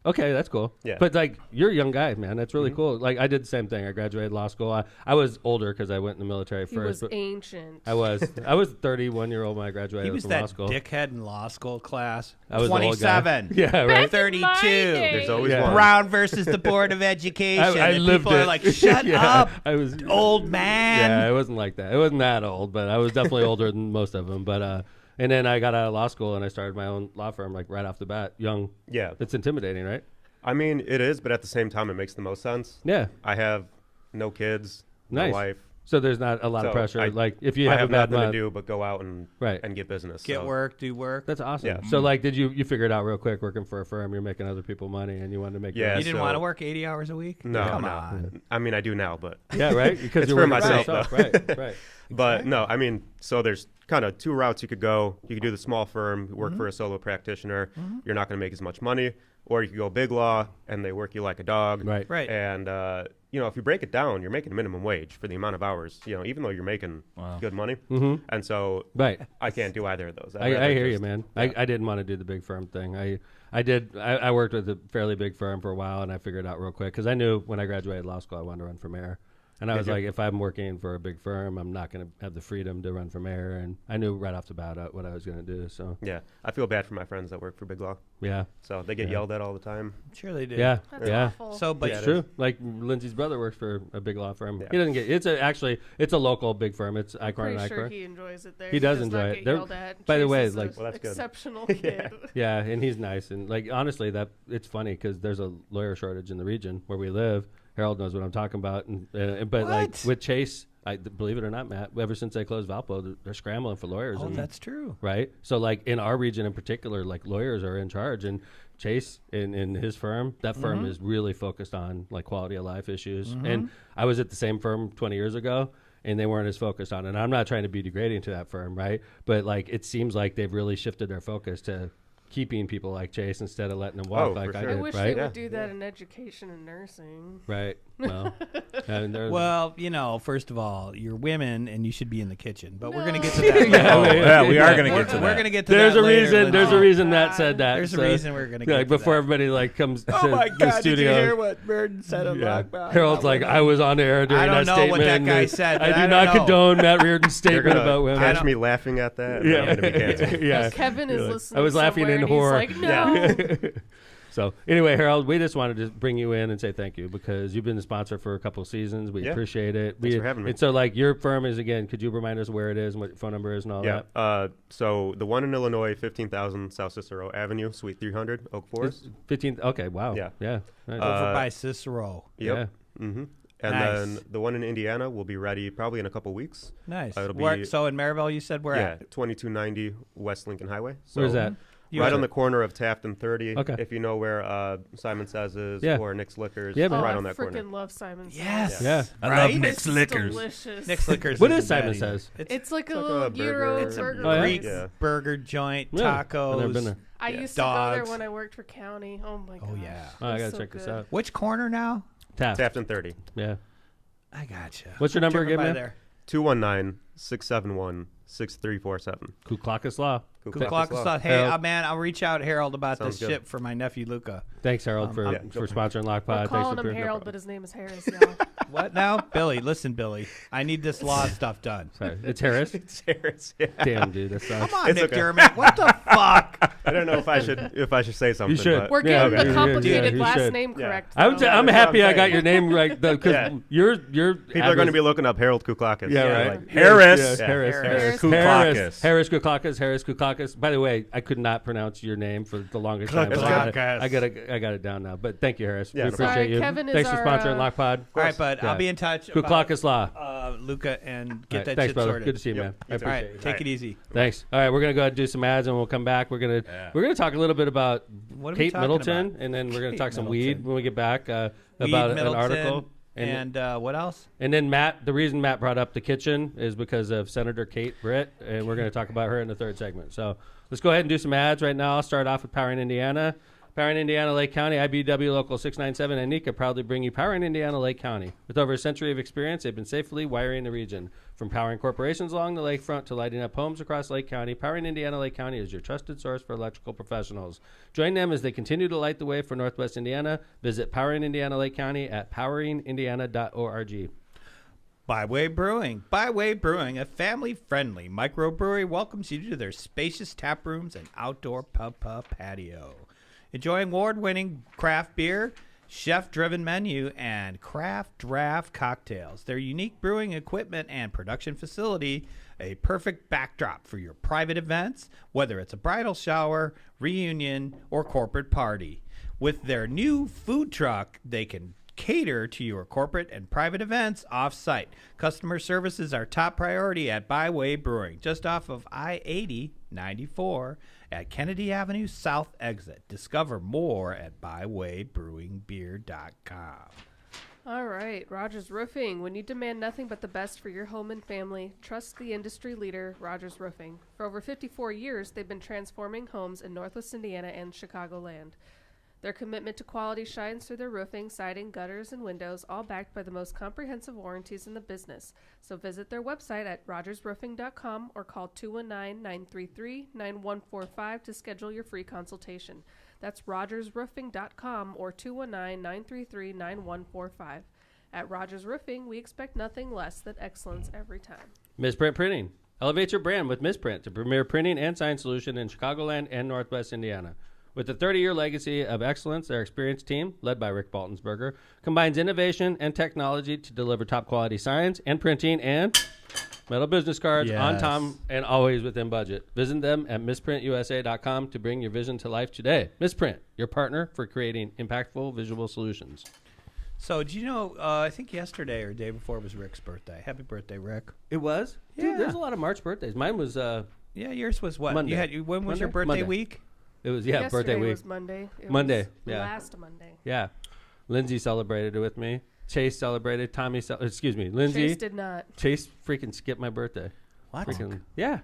okay, that's cool. Yeah. But like, you're a young guy, man. That's really cool. Like, I did the same thing. I graduated law school. I was older because I went in the military He first. was But ancient. I was 31-year-old when I graduated He was from law that school. dickhead in law school class. I was the old guy. 27. Yeah, right. 32. There's always Yeah. one. Brown versus the Board of Education. I and lived people it. are like, shut Yeah, up, I was old man. Yeah, it wasn't like that. It wasn't that old, but I was definitely older than most of them. But and then I got out of law school and I started my own law firm like right off the bat, young. Yeah. It's intimidating, right? I mean, it is, but at the same time, it makes the most sense. Yeah. I have no kids, Nice. no wife. So there's not a lot of So pressure. Like if you I have a have bad nothing month, to do but go out and Right. and get business. Get so. work, do work. that's awesome. Yeah. So like, did you figure it out real quick working for a firm? You're making other people money and you wanted to make. Yeah, You yours? didn't so- want to work 80 hours a week? No, Come no. on. I mean, I do now, but Yeah, right. Because It's you're for working myself, yourself. though. Right. Right. but no, I mean, so there's kind of two routes you could go. You could do the small firm, work for a solo practitioner. You're not going to make as much money, or you could go big law and they work you like a dog. Right. Right. And if you break it down, you're making minimum wage for the amount of hours. Even though you're making good money, and so Right. I can't do either of those. I'd I rather hear you, just- man. yeah. I didn't want to do the big firm thing. I worked with a fairly big firm for a while, and I figured it out real quick because I knew when I graduated law school I wanted to run for mayor, And I was like, if I'm working for a big firm, I'm not going to have the freedom to run for mayor. And I knew right off the bat what I was going to do. So Yeah, I feel bad for my friends that work for Big Law. yeah, So they get yelled at all the time. Sure they do. yeah, That's yeah. awful. So, but It's true. Like Lindsay's brother works for a big law firm. Yeah. He doesn't get. It's a local big firm. It's Icorn and Pretty sure Icorn. he enjoys it there. He does not enjoy it. get They're- yelled at. by the Chase way, is like- a Well, that's good. exceptional Yeah. kid. Yeah, and he's nice. And like honestly, that it's funny because there's a lawyer shortage in the region where we live. Harold knows what I'm talking about. And but like What? with Chase, believe it or not, Matt, ever since they closed Valpo, they're scrambling for lawyers. Oh, and, that's true. right. So like in our region in particular, like lawyers are in charge, and Chase in his firm, that firm is really focused on like quality of life issues. And I was at the same firm 20 years ago, and they weren't as focused on it. And I'm not trying to be degrading to that firm, right? But like it seems like they've really shifted their focus to keeping people like Chase instead of letting them walk Oh, like for I sure. I did, wish right? they would do that in education and nursing. Right. Well, and there's Well, first of all, you're women and you should be in the kitchen. But we're going to No. get to that. Yeah, Oh, we- yeah, we are yeah. going to We're get to going that. to get to there's that a later, reason. There's a Lindsay. reason Matt said that. There's a so- reason we're going to get Yeah, to before that. everybody like comes to Oh my the God! studio. Did you hear what Reardon said on Yeah. Lockbound? Harold's like, I was on air during I don't that know statement. what that guy and said, I but do I not don't know. condone Matt Reardon's You're statement gonna about women. catch me laughing at that. and Yeah. I'm gonna be canceled. Yeah. Kevin is You're like, listening. I was laughing somewhere in and horror. He's like, no. So anyway, Harold, we just wanted to bring you in and say thank you because you've been the sponsor for a couple of seasons. We Yeah. appreciate it. Thanks for having me. And so, like, your firm is again. Could you remind us where it is and what your phone number is and all Yeah. that? So the one in Illinois, 15,000 South Cicero Avenue, Suite 300, Oak Forest. 15. Okay. Wow. Yeah. Yeah. Nice. Over by Cicero. Yep. Mm-hmm. And Nice. then the one in Indiana will be ready probably in a couple weeks. Nice. It'll be- Where- so in Maryville, you said where Yeah, at? 2290 West Lincoln Highway. So Where's that? You right said- on the corner of Taft and 30. Okay. If you know where Simon Says is Yeah. or Nick's Liquors, Yeah, man. right I on that corner. freaking love Simon Says. Yes. Yeah. I Right? love Nick's It's Liquors. delicious. Nick's Liquors. What isn't is Simon bad either. Says? It's like a like little a burger. gyro It's a burger Oh, yeah? place. Yeah. burger joint, Really? tacos. I've never been there. I Yeah. used to go there Dogs. when I worked for county. Oh my god. Oh, yeah. Oh, I It's gotta so check this good. out. Which corner now? Taft. Taft and 30. Yeah. I gotcha. What's your number Driven again, by man? there. 219-671-6347. Ku Klux Law. Cool clock and stuff. Hey, Harold. man, I'll reach out Harold about Sounds this good. ship for my nephew Luca. Thanks, Harold, for yeah, for sponsoring Lock We're Pod. Thanks calling for him being- Harold, but his name is Harris, y'all. What now? Billy, listen, Billy. I need this law stuff done. Sorry, it's Harris. It's Harris. Yeah. Damn, dude, that Come sucks. on, It's Nick okay. Dermott. What the fuck? I don't know if I should say something. should. But We're Yeah, getting okay. the Yeah, complicated you last should. name Yeah. correct. I'm though. t- I'm That's happy what I'm I got saying. your name right though, because Yeah. you're People are going to be looking up Harold Kuklakis. yeah, Yeah, right. like- Harris. Yeah, Yeah. Harris. Harris. Kuklakis. Harris Kuklakis. Harris Kuklakis. By the way, I could not pronounce your name for the longest time. That's I got it down now. But thank you, Harris. Yeah, We no appreciate problem. you. Kevin is Thanks for our, sponsoring Lock Pod. All right, bud. Yeah. I'll be in touch about Kuklakis Law. Luca and All get right, that thanks, shit brother. sorted. Good to see you, Yep. man. I You too. All appreciate right, you. take it easy. Thanks. All right, we're gonna go ahead and do some ads, and we'll come back. We're gonna talk a little bit about What are we Kate talking Middleton, about? and then we're gonna Kate talk some Middleton. weed when we get back Weed, about an Middleton, article. And what else? And then Matt, the reason Matt brought up the kitchen is because of Senator Kate Britt, and we're going to talk about her in the third segment. So let's go ahead and do some ads right now. I'll start off with Power in Indiana. Power in Indiana, Lake County, IBW Local 697, and NECA proudly bring you Power in Indiana, Lake County. With over a century of experience, they've been safely wiring the region. From powering corporations along the lakefront to lighting up homes across Lake County, Power in Indiana, Lake County is your trusted source for electrical professionals. Join them as they continue to light the way for Northwest Indiana. Visit Power in Indiana, Lake County at poweringindiana.org. Byway Brewing. Byway Brewing, a family-friendly microbrewery, welcomes you to their spacious tap rooms and outdoor pub patio. Enjoying award-winning craft beer, chef-driven menu, and craft draft cocktails. Their unique brewing equipment and production facility, a perfect backdrop for your private events, whether it's a bridal shower, reunion, or corporate party. With their new food truck, they can cater to your corporate and private events off-site. Customer service is our top priority at Byway Brewing, just off of I-80 94 at Kennedy Avenue South Exit. Discover more at bywaybrewingbeer.com. All right, Rogers Roofing. When you demand nothing but the best for your home and family, trust the industry leader, Rogers Roofing. For over 54 years, they've been transforming homes in Northwest Indiana and Chicagoland. Their commitment to quality shines through their roofing, siding, gutters, and windows, all backed by the most comprehensive warranties in the business. So visit their website at rogersroofing.com or call 219-933-9145 to schedule your free consultation. That's rogersroofing.com or 219-933-9145. At Rogers Roofing, we expect nothing less than excellence every time. Misprint Printing. Elevate your brand with Misprint, the premier printing and sign solution in Chicagoland and Northwest Indiana. With a 30-year legacy of excellence, their experienced team, led by Rick Baltonsberger, combines innovation and technology to deliver top-quality signs and printing and metal business cards on time and always within budget. Visit them at misprintusa.com to bring your vision to life today. Misprint, your partner for creating impactful visual solutions. So, do you know, I think yesterday or the day before was Rick's birthday. Happy birthday, Rick. It was? Yeah. Dude, there's a lot of March birthdays. Mine was... Yeah, yours was what? Monday. When was your Monday? birthday Monday. week? It was, Yesterday birthday week. was Monday. It Monday, was yeah. last Monday. Yeah. Lindsay celebrated it with me. Chase celebrated. Lindsay. Chase did not. Chase freaking skipped my birthday. What? Freaking, yeah.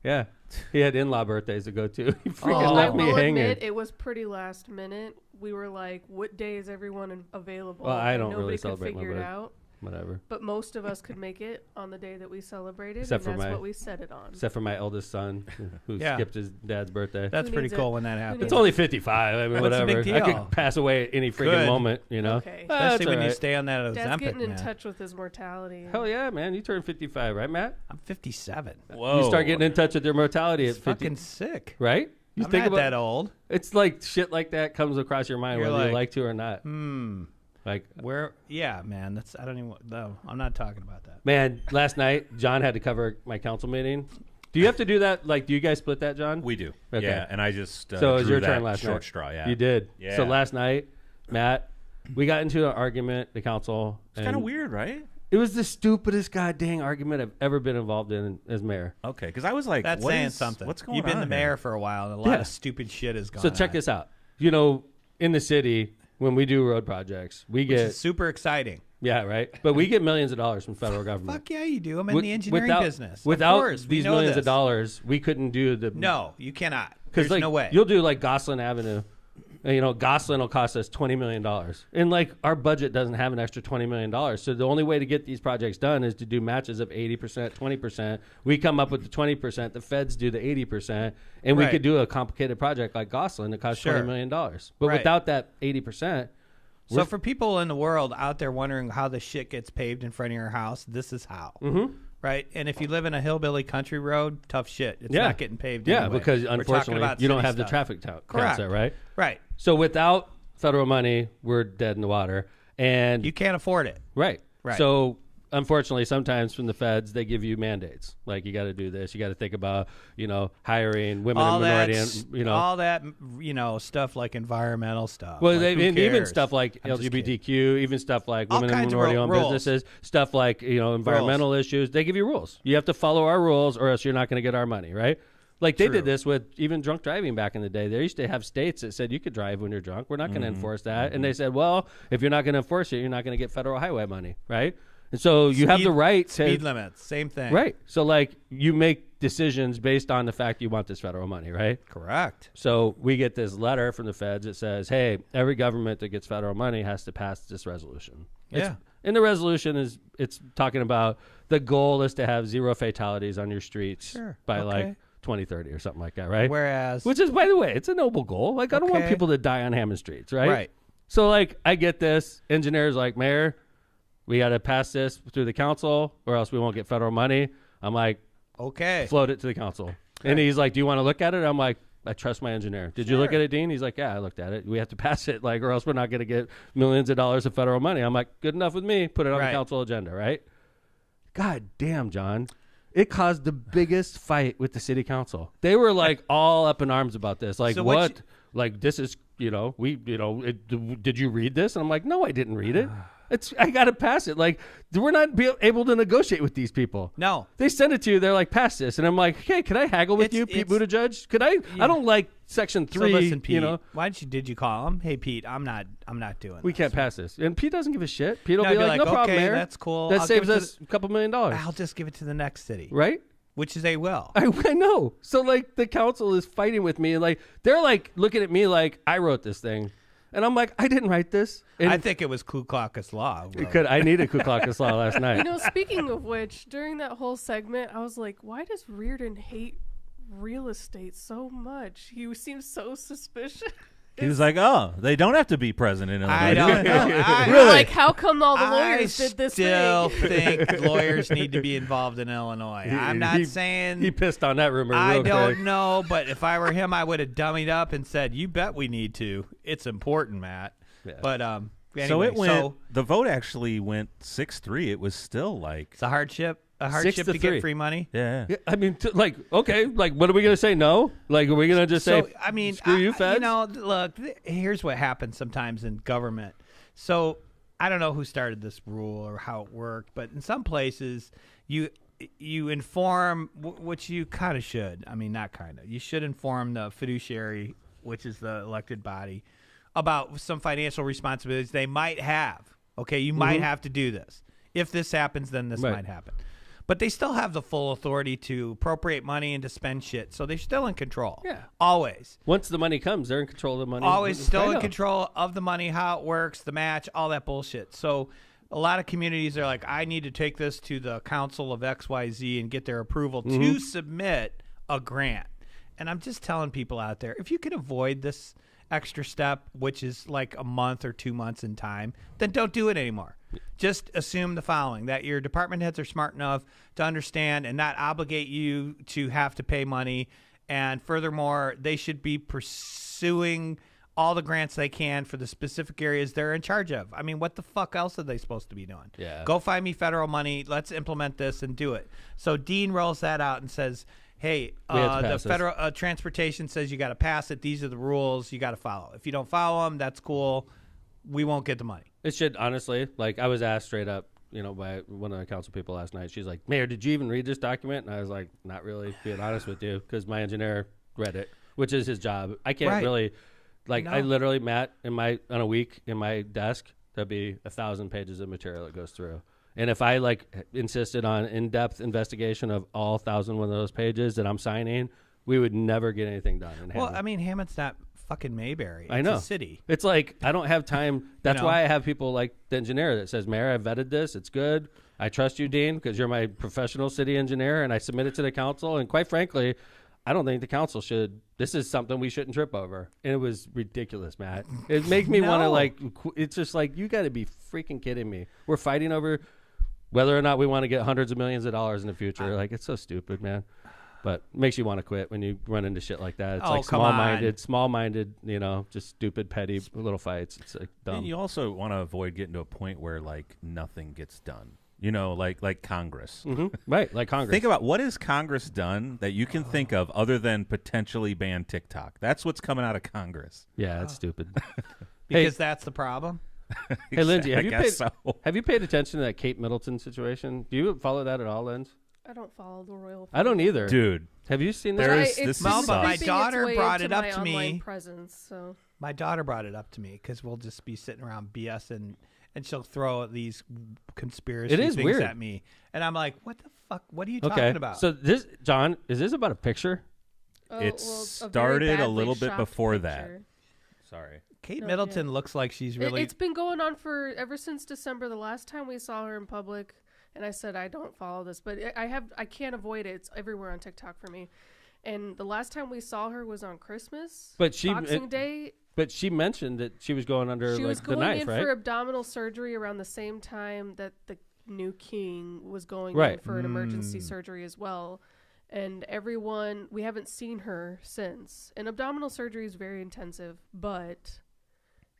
Yeah. He had in-law birthdays to go to. He freaking I left me will hanging. admit, it was pretty last minute. We were like, what day is everyone available? Well, I And don't nobody really could celebrate my figure it birthday. out. Whatever. But most of us could make it on the day that we celebrated, Except and for that's my- what we set it on. Except for my eldest son, who Yeah. skipped his dad's birthday. That's Who pretty needs cool it? when that happens. It's only 55. I mean, What's the whatever. big I deal? could pass away at any freaking Good. moment, you know? Okay. That's Especially when all you right. stay on that Dad's Ozempic, getting in man. touch with his mortality. Hell yeah, man. You turned 55, right, Matt? I'm 57. Whoa. You start getting in touch with your mortality It's at 50. fucking sick. Right? You I'm not that old. It's like shit like that comes across your mind You're whether you like, like to or not. Like, Yeah, man. That's I don't even. No, I'm not talking about that. man, last night John had to cover my council meeting. Do you have to do that? Like, do you guys split that, John? We do. Okay. Yeah, and I just So it was drew your that turn last short night. straw. Yeah, You did. Yeah. So last night, Matt, we got into an argument, the council. It's kind of weird, right? It was the stupidest goddamn argument I've ever been involved in as mayor. Okay, because I was like, That's what saying is- something. What's going on? You've been the here? mayor for a while, and a lot Yeah. of stupid shit has gone So check on. this out. You know, in the city, when we do road projects, we Which get is super exciting. yeah, right. But we get millions of dollars from federal government. Fuck yeah, you do. I'm in With- the engineering without, business. Without of course, we these know millions this. of dollars, we couldn't do the No, you cannot. because There's like no way. you'll do like Gosselin Avenue. And, you know, Gosselin will cost us $20 million. And like our budget doesn't have an extra $20 million. So the only way to get these projects done is to do matches of 80%, 20%. We come up with the 20%. The feds do the 80%. And we Right. could do a complicated project like Gosselin that costs Sure. $20 million. But Right. without that 80%, So for people in the world out there wondering how the shit gets paved in front of your house, this is how. Mm-hmm. Right? And if you live in a hillbilly country road, tough shit. It's Yeah. not getting paved yeah, anyway. because We're talking unfortunately about you don't city have the stuff. traffic counts Correct. there, right? Right. So without federal money, we're dead in the water. And You can't afford it. right. Right. So unfortunately, sometimes from the feds, they give you mandates. Like, you got to do this. You got to think about, you know, hiring women and minority, and, you know. all that, stuff like environmental stuff. Well, Like, who and even cares? stuff like I'm just kidding. LGBTQ, even stuff like All women and kinds of minority-owned rules. businesses, stuff like, you know, environmental issues. They give you rules. You have to follow our rules or else you're not going to get our money, right? Like they True. did this with even drunk driving back in the day. They used to have states that said you could drive when you're drunk. We're not going to enforce that. And they said, well, if you're not going to enforce it, you're not going to get federal highway money, right? And so you have the right to Speed limits, same thing. right. So like you make decisions based on the fact you want this federal money, right? Correct. So we get this letter from the feds that says, hey, every government that gets federal money has to pass this resolution. Yeah. And the resolution is, it's talking about the goal is to have 0 fatalities on your streets Sure. by Okay. like 2030 or something like that, right? Whereas, Which is, by the way, it's a noble goal. Like, I don't want Okay. people to die on Hammond streets, right? Right. So, like, I get this. Engineers like, Mayor, we got to pass this through the council or else we won't get federal money. I'm like, okay. float it to the council. And he's like, do you want to look at it? I'm like, I trust my engineer. Did you look Sure. at it, Dean? He's like, yeah, I looked at it. We have to pass it, like, or else we're not going to get millions of dollars of federal money. I'm like, good enough with me. Put it on Right. the council agenda, right? God damn, John. It caused the biggest fight with the city council. They were like all up in arms about this. Like, So what? Like, this is, you know, did you read this? And I'm like, no, I didn't read it. I got to pass it. Like, we're not able to negotiate with these people. No. They send it to you. They're like, pass this. And I'm like, hey, can I haggle with you, Pete Buttigieg? Could I? I don't like Section 3. So listen, Pete. You know, Did you call him? Hey, Pete, I'm not doing. we this. can't pass this. And Pete doesn't give a shit. Pete will No, be I'd be like, like, no problem, okay, Mayor. that's cool. That I'll saves give it to us a couple $1 million. I'll just give it to the next city. Right? Which they will. I know. So, like, the council is fighting with me. And, like, they're, like, looking at me like I wrote this thing. And I'm like, I didn't write this. And I think it was Ku Klux Law. I needed Ku Klux Law last night. You know, speaking of which, during that whole segment, I was like, why does Reardon hate real estate so much? He seems so suspicious. He was like, "Oh, they don't have to be present in Illinois." I don't know. Really? Like, how come all the lawyers did this still thing? think lawyers need to be involved in Illinois. I'm not saying he pissed on that rumor. I real don't quick. know, but if I were him, I would have dummied up and said, "You bet we need to. It's important, Matt." Yeah. But anyway, So it went. The vote actually went 6-3. It was still like, it's a hardship to 6-3. get free money. yeah. Yeah, I mean, like, okay, like, what are we gonna say? No, like, are we gonna just say? I mean, screw you, feds. You know, look, here's what happens sometimes in government. So I don't know who started this rule or how it worked, but in some places you inform, which you kind of should. I mean, not kind of. You should inform the fiduciary, which is the elected body, about some financial responsibilities they might have. Okay, you might have to do this. If this happens, then this might happen. But they still have the full authority to appropriate money and to spend shit. So they're still in control. Yeah. Always. Once the money comes, they're in control of the money. Always still I in know. control of the money, how it works, the match, all that bullshit. So a lot of communities are like, I need to take this to the council of XYZ and get their approval to submit a grant. And I'm just telling people out there, if you can avoid this extra step, which is like a month or 2 months in time, then don't do it anymore. Just assume the following, that your department heads are smart enough to understand and not obligate you to have to pay money. And furthermore, they should be pursuing all the grants they can for the specific areas they're in charge of. I mean, what the fuck else are they supposed to be doing? Yeah. Go find me federal money. Let's implement this and do it. So Dean rolls that out and says, hey, We have to the pass this. federal transportation says you got to pass it. These are the rules you got to follow. If you don't follow them, that's cool. We won't get the money. It should, honestly, like, I was asked straight up, by one of the council people last night. She's like, Mayor, did you even read this document? And I was like, not really, being honest with you, because my engineer read it, which is his job. I can't really, like, I literally, Matt, on a week in my desk, there'd be 1,000 pages of material that goes through. And if I, like, insisted on in-depth investigation of all 1,001 of those pages that I'm signing, we would never get anything done. Well, I mean, Hammond's not fucking Mayberry. It's I know. a city. It's like, I don't have time. That's why I have people like the engineer that says, Mayor, I vetted this. It's good. I trust you, Dean, because you're my professional city engineer, and I submit it to the council. And quite frankly, I don't think the council should. This is something we shouldn't trip over. And it was ridiculous, Matt. It makes me want to, like, it's just like, you got to be freaking kidding me. We're fighting over whether or not we want to get hundreds of millions of dollars in the future. Like, it's so stupid, man. But it makes you want to quit when you run into shit like that. It's like small-minded, just stupid, petty little fights. It's like dumb. And you also want to avoid getting to a point where, like, nothing gets done. Like Congress. Right, like Congress. Think about what has Congress done that you can think of other than potentially ban TikTok. That's what's coming out of Congress. Yeah, it's stupid. Because that's the problem. Hey, Lindsay, have have you paid attention to that Kate Middleton situation? Do you follow that at all, Linz? I don't follow the royal family. I don't either. Dude. Have you seen this? This Well, is but my creeping daughter its way brought into it up my to online me. presence, so. My daughter brought it up to me because we'll just be sitting around BS and she'll throw these conspiracy things weird. at me. And I'm like, what the fuck? What are you talking about? So this, John, is this about a picture? Oh, It well, started a little bit before that. Sorry. Kate No, Middleton yeah. looks like she's really... It's been going on ever since December. The last time we saw her in public, and I said I don't follow this, but I can't avoid it. It's everywhere on TikTok for me. And the last time we saw her was on Christmas, Boxing Day. But she mentioned that she was going under She was the going knife, in right? for abdominal surgery around the same time that the new king was going Right. in for an emergency surgery as well. And we haven't seen her since. And abdominal surgery is very intensive, but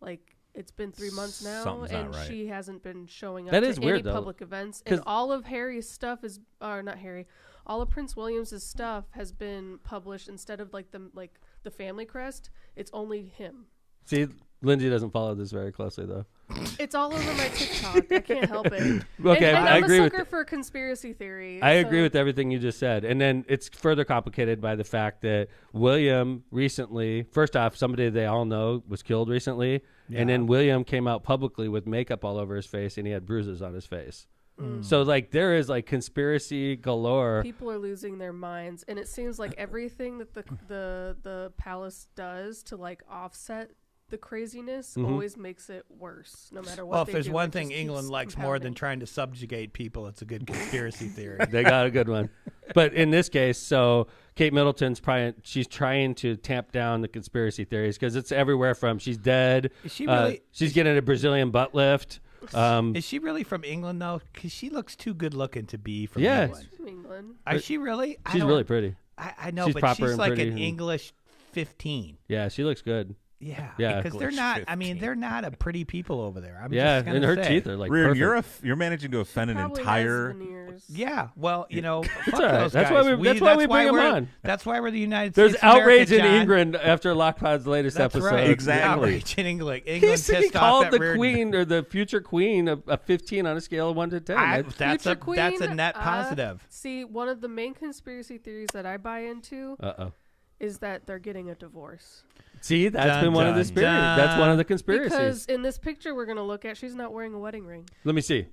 like it's been 3 months now, Something's and not right. she hasn't been showing up That to is any weird, though, public events. And 'cause- all of Harry's stuff is, or not Harry, all of Prince William's stuff has been published instead of like the family crest. It's only him. See, Lindsay doesn't follow this very closely, though. It's all over my TikTok. I can't help it. Okay, and I I'm agree a with sucker for conspiracy theory. I agree so- with everything you just said. And then it's further complicated by the fact that William recently, first off, somebody they all know was killed recently. Yeah. And then William came out publicly with makeup all over his face and he had bruises on his face. So, like, there is, like, conspiracy galore. People are losing their minds, and it seems like everything that the palace does to like offset the craziness always makes it worse, no matter what. Well, if they there's do, one it thing just England keeps likes more than compounding. trying to subjugate people, it's a good conspiracy theory. They got a good one. But in this case, so Kate Middleton's she's trying to tamp down the conspiracy theories because it's everywhere from she's dead. Is she really? She's getting a Brazilian butt lift. Is she really from England though? Because she looks too good looking to be from Yeah. England. From England. Is she really? She's really pretty. I know, She's but proper she's and like pretty an and- English 15. Yeah, she looks good. Yeah, Yeah. because they're English not. I 15. mean, they're not a pretty people over there. I'm Yeah, just gonna and her say. teeth are like Reardon, perfect. you're managing to offend an Probably entire. has veneers. Yeah, well, you know, fuck all right. those That's guys. why we bring 'em we're- on. That's why we're the United There's States. of outrage America, in John. England after Lockpod's latest That's episode. right. Exactly. Outrage in England. England He pissed off called at the Reardon. queen or the future queen a 15 on a scale of 1 to 10. That's Future that's a queen, net positive. See, one of the main conspiracy theories that I buy into Uh-oh. is that they're getting a divorce. See, that's Dun, been one of the dun, dun. That's one of the conspiracies. Because in this picture we're going to look at, she's not wearing a wedding ring. Let me see.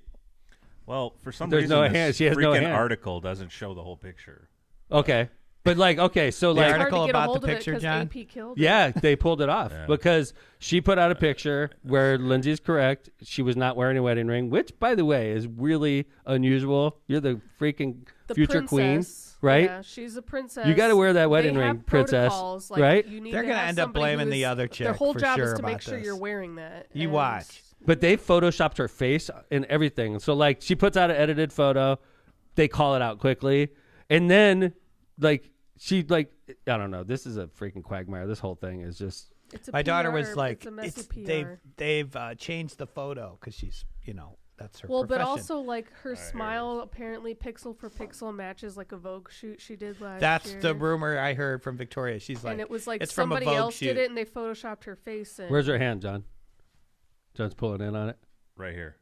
Well, for some There's reason, no this hand. She has no freaking hand. article doesn't show the whole picture. Okay. But like, okay, so The like, article hard to get a about hold the of picture, it 'cause John? AP killed it. yeah, they pulled it off Yeah. because she put out a picture where Lindsay's correct. She was not wearing a wedding ring, which, by the way, is really unusual. You're the freaking The future princess, queen, right? Yeah, she's a princess. You got to wear that wedding They ring, have princess, protocols, like, right? you need They're to gonna have end up somebody blaming who the is- other Their chick whole for job sure is to make about sure this. you're wearing that. You and- watch. But they photoshopped her face and everything. So like, she puts out an edited photo, they call it out quickly, and then like she like I don't know. This is a freaking quagmire. This whole thing is just. It's a My daughter PR, was like, it's a messy they've changed the photo because she's, you know, that's her well, profession. but also like her smile apparently pixel for pixel matches like a Vogue shoot she did last That's year. the rumor I heard from Victoria. She's like, and it was like it's from a somebody Vogue else shoot. did it and they photoshopped her face in. Where's her hand, John? John's pulling in on it. Right here.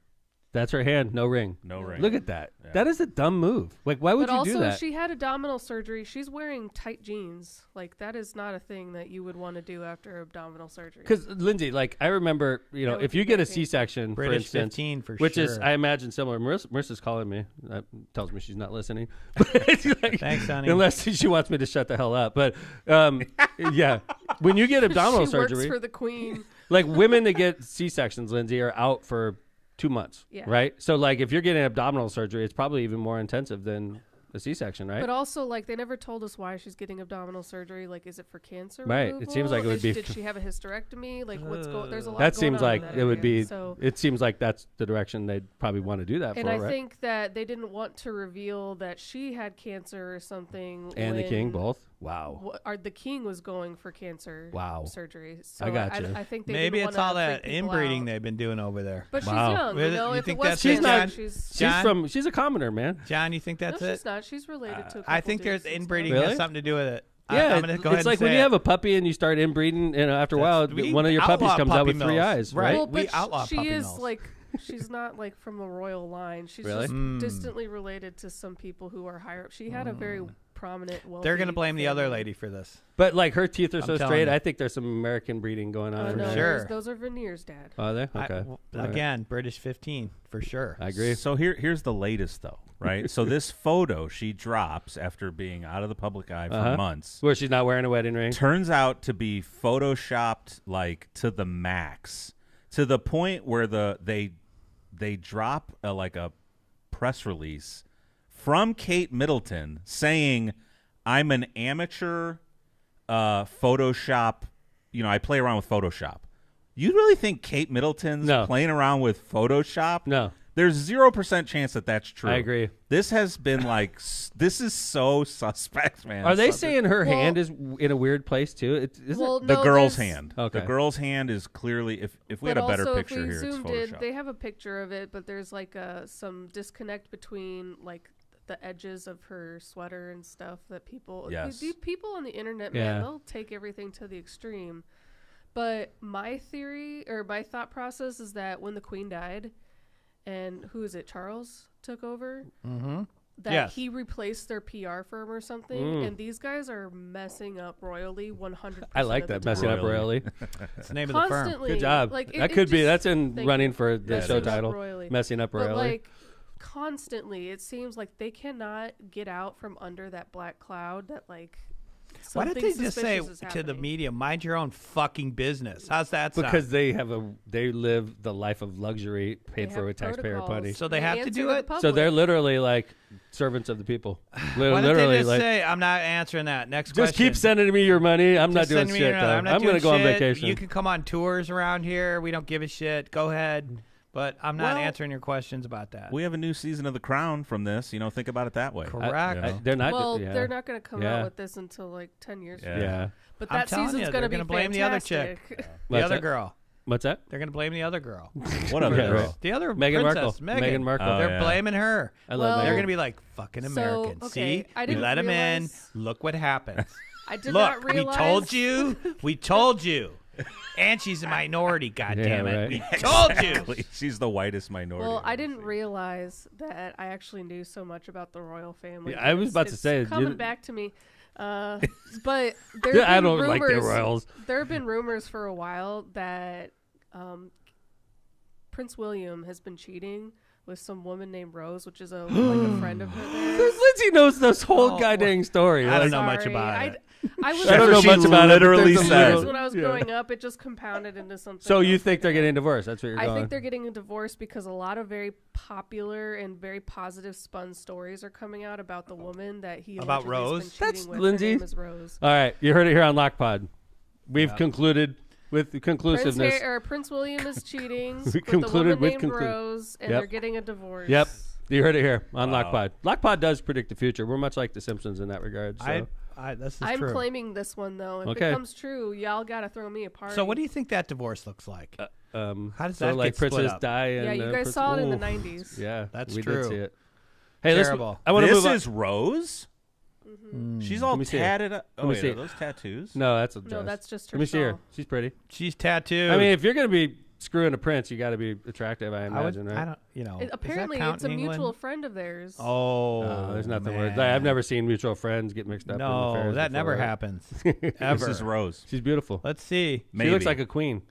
That's her hand. No ring. No ring. Look at that. Yeah. That is a dumb move. Like, why would But you also, do that? she had abdominal surgery. She's wearing tight jeans. Like, that is not a thing that you would want to do after abdominal surgery. Because Lindsay, like, I remember, you know, That would if be you get a crazy. C-section, for British instance, 15 for which sure. is, I imagine, similar. Marissa's calling me. That tells me she's not listening. It's like, Thanks, honey. Unless she wants me to shut the hell up. But yeah, when you get abdominal she surgery, works for the queen. like women that get C-sections, Lindsay, are out for 2 months, Yeah. right? So like if you're getting abdominal surgery, it's probably even more intensive than a C-section, right? But also, like, they never told us why she's getting abdominal surgery. Like, is it for cancer Right. It removal? seems like it would be Did she have a hysterectomy? Like, what's going? There's a lot. that going seems on like in that it would area. be. So, It seems like that's the direction they'd probably want to do that and for, I right? think that they didn't want to reveal that she had cancer or something. And the king when both. Wow. the king was going for cancer Wow. surgery. So I gotcha. I think they Maybe didn't it's wanna all that freak people inbreeding out. they've been doing over there. But Wow. she's young. Really? You know, You if think it was that's She's it, cancer, John? she's John? She's a commoner, man. John, you think that's no, it? she's not. She's related to. I couple think there's dudes and stuff. inbreeding Really? has something to do with it. Yeah, I'm gonna go ahead it's like and when say you it. have a puppy and you start inbreeding, and after a while, We one of your puppies outlaw comes out puppy with 3 mills. eyes, Right. right? Well, We but outlaw she puppy is mills. like she's not like from a royal line. She's Really? just distantly related to some people who are higher up. She had a very prominent. They're gonna wealthy blame the other family. lady for this. But like her teeth are I'm so telling straight, you. I think there's some American breeding going on. Oh, over no, there. Sure. those are veneers, Dad. Are they? Okay. Again, British 15 for sure. I agree. So here's the latest though, right? So this photo she drops after being out of the public eye for months Where she's not wearing a wedding ring. turns out to be photoshopped like to the max, to the point where they drop like a press release from Kate Middleton saying, "I'm an amateur Photoshop. You know, I play around with Photoshop." You really think Kate Middleton's No. playing around with Photoshop? No. There's 0% chance that that's true. I agree. This has been like, this is so suspect, man. Are they Suspect. saying her Well- hand is in a weird place too? Isn't Well, it? The no, girl's there's- hand. Okay. The girl's hand is clearly, if we But had a better also, picture if we here, it's zoomed in, Photoshop. they have a picture of it, but there's like some disconnect between like the edges of her sweater and stuff that people. Yes. The people on the internet, Yeah. man, they'll take everything to the extreme. But my theory or my thought process is that when the queen died, and who is it, Charles took over. Mm-hmm. That Yes. he replaced their PR firm or something, and these guys are messing up royally 100%. I like of the that messing time. up royally. That's the name of the firm. Constantly. Good job. Like, that could be. just- That's in thank running you. for the Messing show up title. royally. Messing up But royally. like constantly, it seems like they cannot get out from under that black cloud that like Why don't they Something just say suspicious is to the happening. media, mind your own fucking business? How's that sound? Because they live the life of luxury paid They for have with taxpayer protocols. money. So they have to answer do the it? public. So they're literally like servants of the people. Why don't they Literally just like, say, I'm not answering that. Next just question. keep sending me your money. I'm not Just doing send me shit your- though. I'm not going to doing go on shit. vacation. You can come on tours around here. We don't give a shit. Go ahead. But I'm not Well, answering your questions about that. We have a new season of The Crown from this. Think about it that way. Correct. They're not. Well, yeah. they're not going to come Yeah. out with this until like 10 years from Yeah. now. Yeah. But I'm that telling season's you, going to they're be gonna blame the other fantastic. chick. The What's other that? girl. What's that? They're going to blame the other girl. What other Yeah, girl? right. The other Meghan princess, Markle. Meghan. Meghan Markle. Oh, They're yeah. blaming her. I love Well- Meghan. They're going to be like, fucking So, Americans. okay, See? I We didn't let them in. realize- Look what happens. I did Look, not realize. we told you. We told you. And she's a minority, goddammit. right. We told you. Exactly. She's the whitest minority. Well, I've I ever didn't seen. realize that I actually knew so much about the royal family. Yeah, I was about to It's say, coming you- back to me. But there I have been don't rumors, like the royals. There have been rumors for a while that Prince William has been cheating with some woman named Rose, which is like a friend of hers. Lindsay knows this whole Oh, goddamn story. I don't Like, know much Sorry, about it. I was I don't know She much about it. but literally there's a said. little- when I was yeah. growing up, it just compounded into something. So you else. think they're getting divorced? That's what you're I going. think they're getting a divorce because a lot of very popular and very positive spun stories are coming out about the woman that he About allegedly has Rose? been cheating That's with. Lindsay. Her name is Rose. All right, you heard it here on Lockpod. We've Yeah. concluded with conclusiveness. Prince William is cheating We with the concluded woman with named conclude. Rose, and Yep. they're getting a divorce. Yep. You heard it here on Wow. Lockpod. Lockpod does predict the future. We're much like The Simpsons in that regard. So. This is I'm true. claiming this one though. If Okay. it comes true, y'all gotta throw me a party. So what do you think that divorce looks like? How does so that like get split Princess up? Di and Yeah, you guys Prince- saw it in the Ooh. 90s. Yeah, That's we true. did see it. Hey, let's. Terrible. I want to This move on. is Rose. Mm-hmm. She's all Let me see her. tatted up. Let Oh, me wait, see are it. those tattoos? No, that's a dress. No, that's just her Let me see her. shawl. She's pretty. She's tattooed. I mean, if you're gonna be screwing a prince, you got to be attractive. I I imagine, right? don't. You know. does that Apparently, count it's a in England? mutual friend of theirs. Oh, There's nothing man. worse. I've never seen mutual friends get mixed up. in No, affairs that never before. happens. This Ever. is Rose. She's beautiful. Let's see. Maybe. She looks like a queen.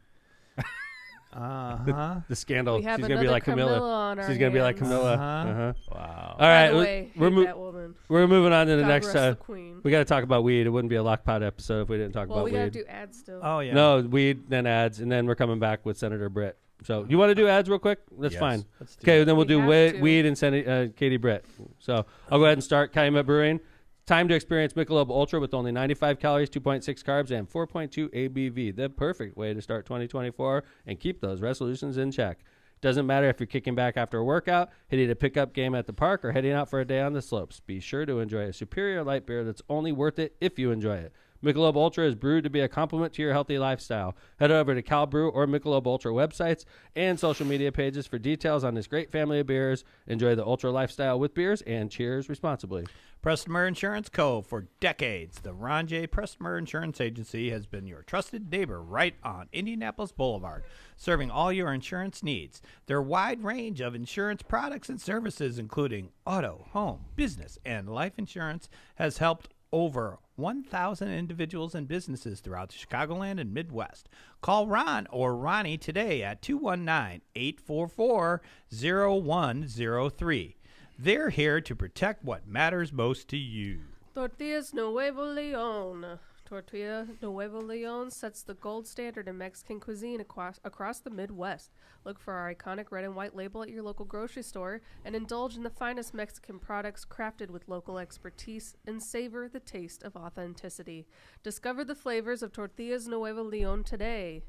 Uh-huh. The scandal. We have She's gonna be another like Camilla. Camilla on our She's gonna be like hands. Camilla. Uh-huh. Wow. All right, By the way, we're hate mo- that woman. we're moving on to the God next. rest the queen. We got to talk about weed. It wouldn't be a Lockpod episode if we didn't talk Well, about we gotta weed. do ads still. Oh yeah. No, weed, then ads, and then we're coming back with Senator Britt. So you want to do ads real quick? That's Yes. fine. Let's do Okay, that. then we'll We do have to. weed and Katie Britt. So I'll go ahead and start. Calumet Brewing. Time to experience Michelob Ultra with only 95 calories, 2.6 carbs, and 4.2 ABV. The perfect way to start 2024 and keep those resolutions in check. Doesn't matter if you're kicking back after a workout, hitting a pickup game at the park, or heading out for a day on the slopes. Be sure to enjoy a superior light beer that's only worth it if you enjoy it. Michelob Ultra is brewed to be a complement to your healthy lifestyle. Head over to Cal Brew or Michelob Ultra websites and social media pages for details on this great family of beers. Enjoy the Ultra lifestyle with beers and cheers responsibly. Prestonmer Insurance Co. For decades, the Ron J. Prestonmer Insurance Agency has been your trusted neighbor right on Indianapolis Boulevard, serving all your insurance needs. Their wide range of insurance products and services, including auto, home, business, and life insurance, has helped over 1,000 individuals and businesses throughout the Chicagoland and Midwest. Call Ron or Ronnie today at 219-844-0103. They're here to protect what matters most to you. Tortillas Nuevo Leon. Tortilla Nuevo Leon sets the gold standard in Mexican cuisine across the Midwest. Look for our iconic red and white label at your local grocery store and indulge in the finest Mexican products crafted with local expertise and savor the taste of authenticity. Discover the flavors of Tortillas Nuevo Leon today.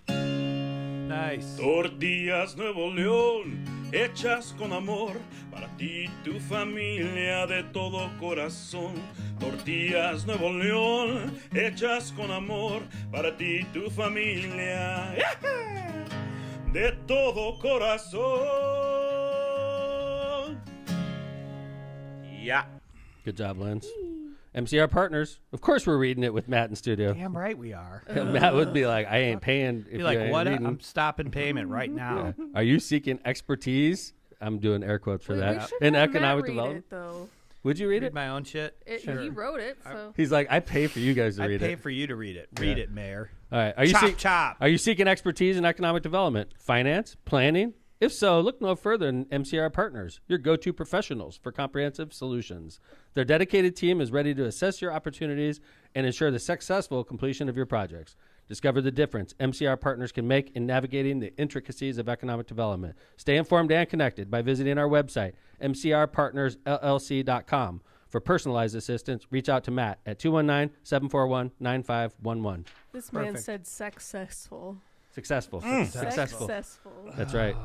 Nice. Tortillas Nuevo León, hechas con amor, para ti y tu familia de todo corazón. Tortillas Nuevo León, hechas con amor, para ti y tu familia de todo corazón. Yeah. Good job, Lance. MCR Partners. Of course, we're reading it with Matt in studio. Damn right we are. Matt would be like, I ain't paying. If Be you like, ain't what? reading. I'm stopping payment right now. Are you seeking expertise? I'm doing air quotes for We that. should In have economic Matt read development. it, though. Would you read Read it? my own shit. He wrote it, so. He's like, I pay for you guys to I read pay it. for you to read it. Read it, Mayor. All right. Are you Chop, chop. Are you seeking expertise in economic development, finance, planning, If so, look no further than MCR Partners, your go-to professionals for comprehensive solutions. Their dedicated team is ready to assess your opportunities and ensure the successful completion of your projects. Discover the difference MCR Partners can make in navigating the intricacies of economic development. Stay informed and connected by visiting our website, mcrpartnersllc.com. For personalized assistance, reach out to Matt at 219-741-9511. This man said successful. Successful. Successful. Successful. That's right.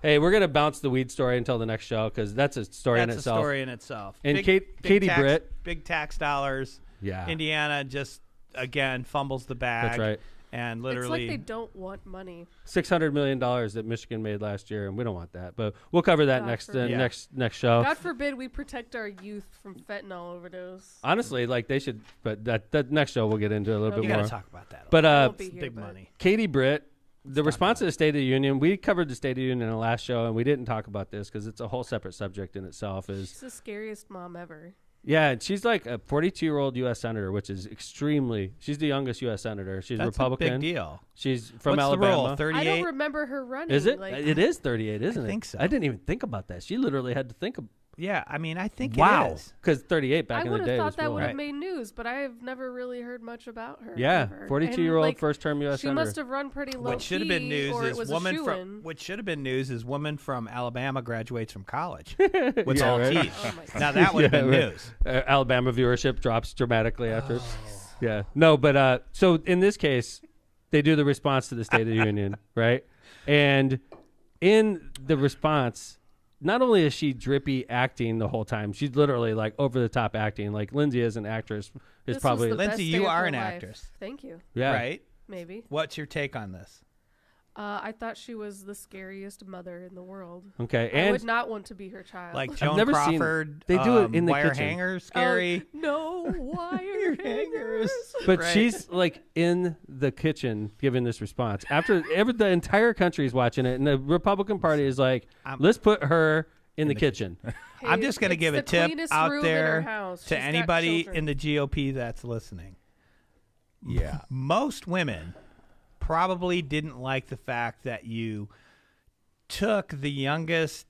Hey, we're going to bounce the weed story until the next show because that's a story in That's itself. a story in itself. And Katie Britt. Big tax dollars. Yeah. Indiana just, again, fumbles the bag. That's right. And It's literally. like they don't want money. $600 million that Michigan made last year, and we don't want that. But we'll cover that God next forbid. next show. God forbid we protect our youth from fentanyl overdose. Honestly, like they should, but that next show we'll get into a little Okay. bit you got more. to talk about that. But I won't be It's here, big but- money. Katie Britt, the talk response to about the State of the Union, we covered the State of the Union in the last show, and we didn't talk about this because it's a whole separate subject in itself. She's the scariest mom ever. Yeah, and she's like a 42-year-old U.S. senator, which is she's the youngest U.S. senator. She's That's Republican. a big deal. She's from What's Alabama. the rule? 38? I don't remember her running. Is it? Like, It is 38, isn't it? I think so. I didn't even think about that. She literally had to think of Yeah, I mean, I think wow, it is. because 38 back I in the would day have was thought that real would high. have made news, but I have never really heard much about her. Yeah, ever. 42-year-old And, like, first-term U.S. She senator. must have run pretty low What should have been key, news or it is was a woman from shoo-in. what should have been news is woman from Alabama graduates from college with Yeah, all right. teeth. Oh my Now that would have Yeah, been right. news. Alabama viewership drops dramatically after. Yeah, no, but so in this case, they do the response to the State of the Union, right? And in the response, not only is she drippy acting the whole time, she's literally like over the top acting. Like Lindsay as an actress is This probably was the Lindsay, best you day of are her an life. actress. Thank you. yeah. Right? Maybe. What's your take on this? I thought she was the scariest mother in the world. Okay, I and would not want to be her child. Like Joan never seen- Crawford? they do it in the wire kitchen. hanger, scary. No wire hangers. But Right. she's like in the kitchen giving this response after the entire country is watching it, and the Republican Party is like, let's put her in the kitchen. Hey, I'm just going to it's give the a tip cleanest out room in her there house. to She's got anybody children. in the GOP that's listening. Yeah. Most women probably didn't like the fact that you took the youngest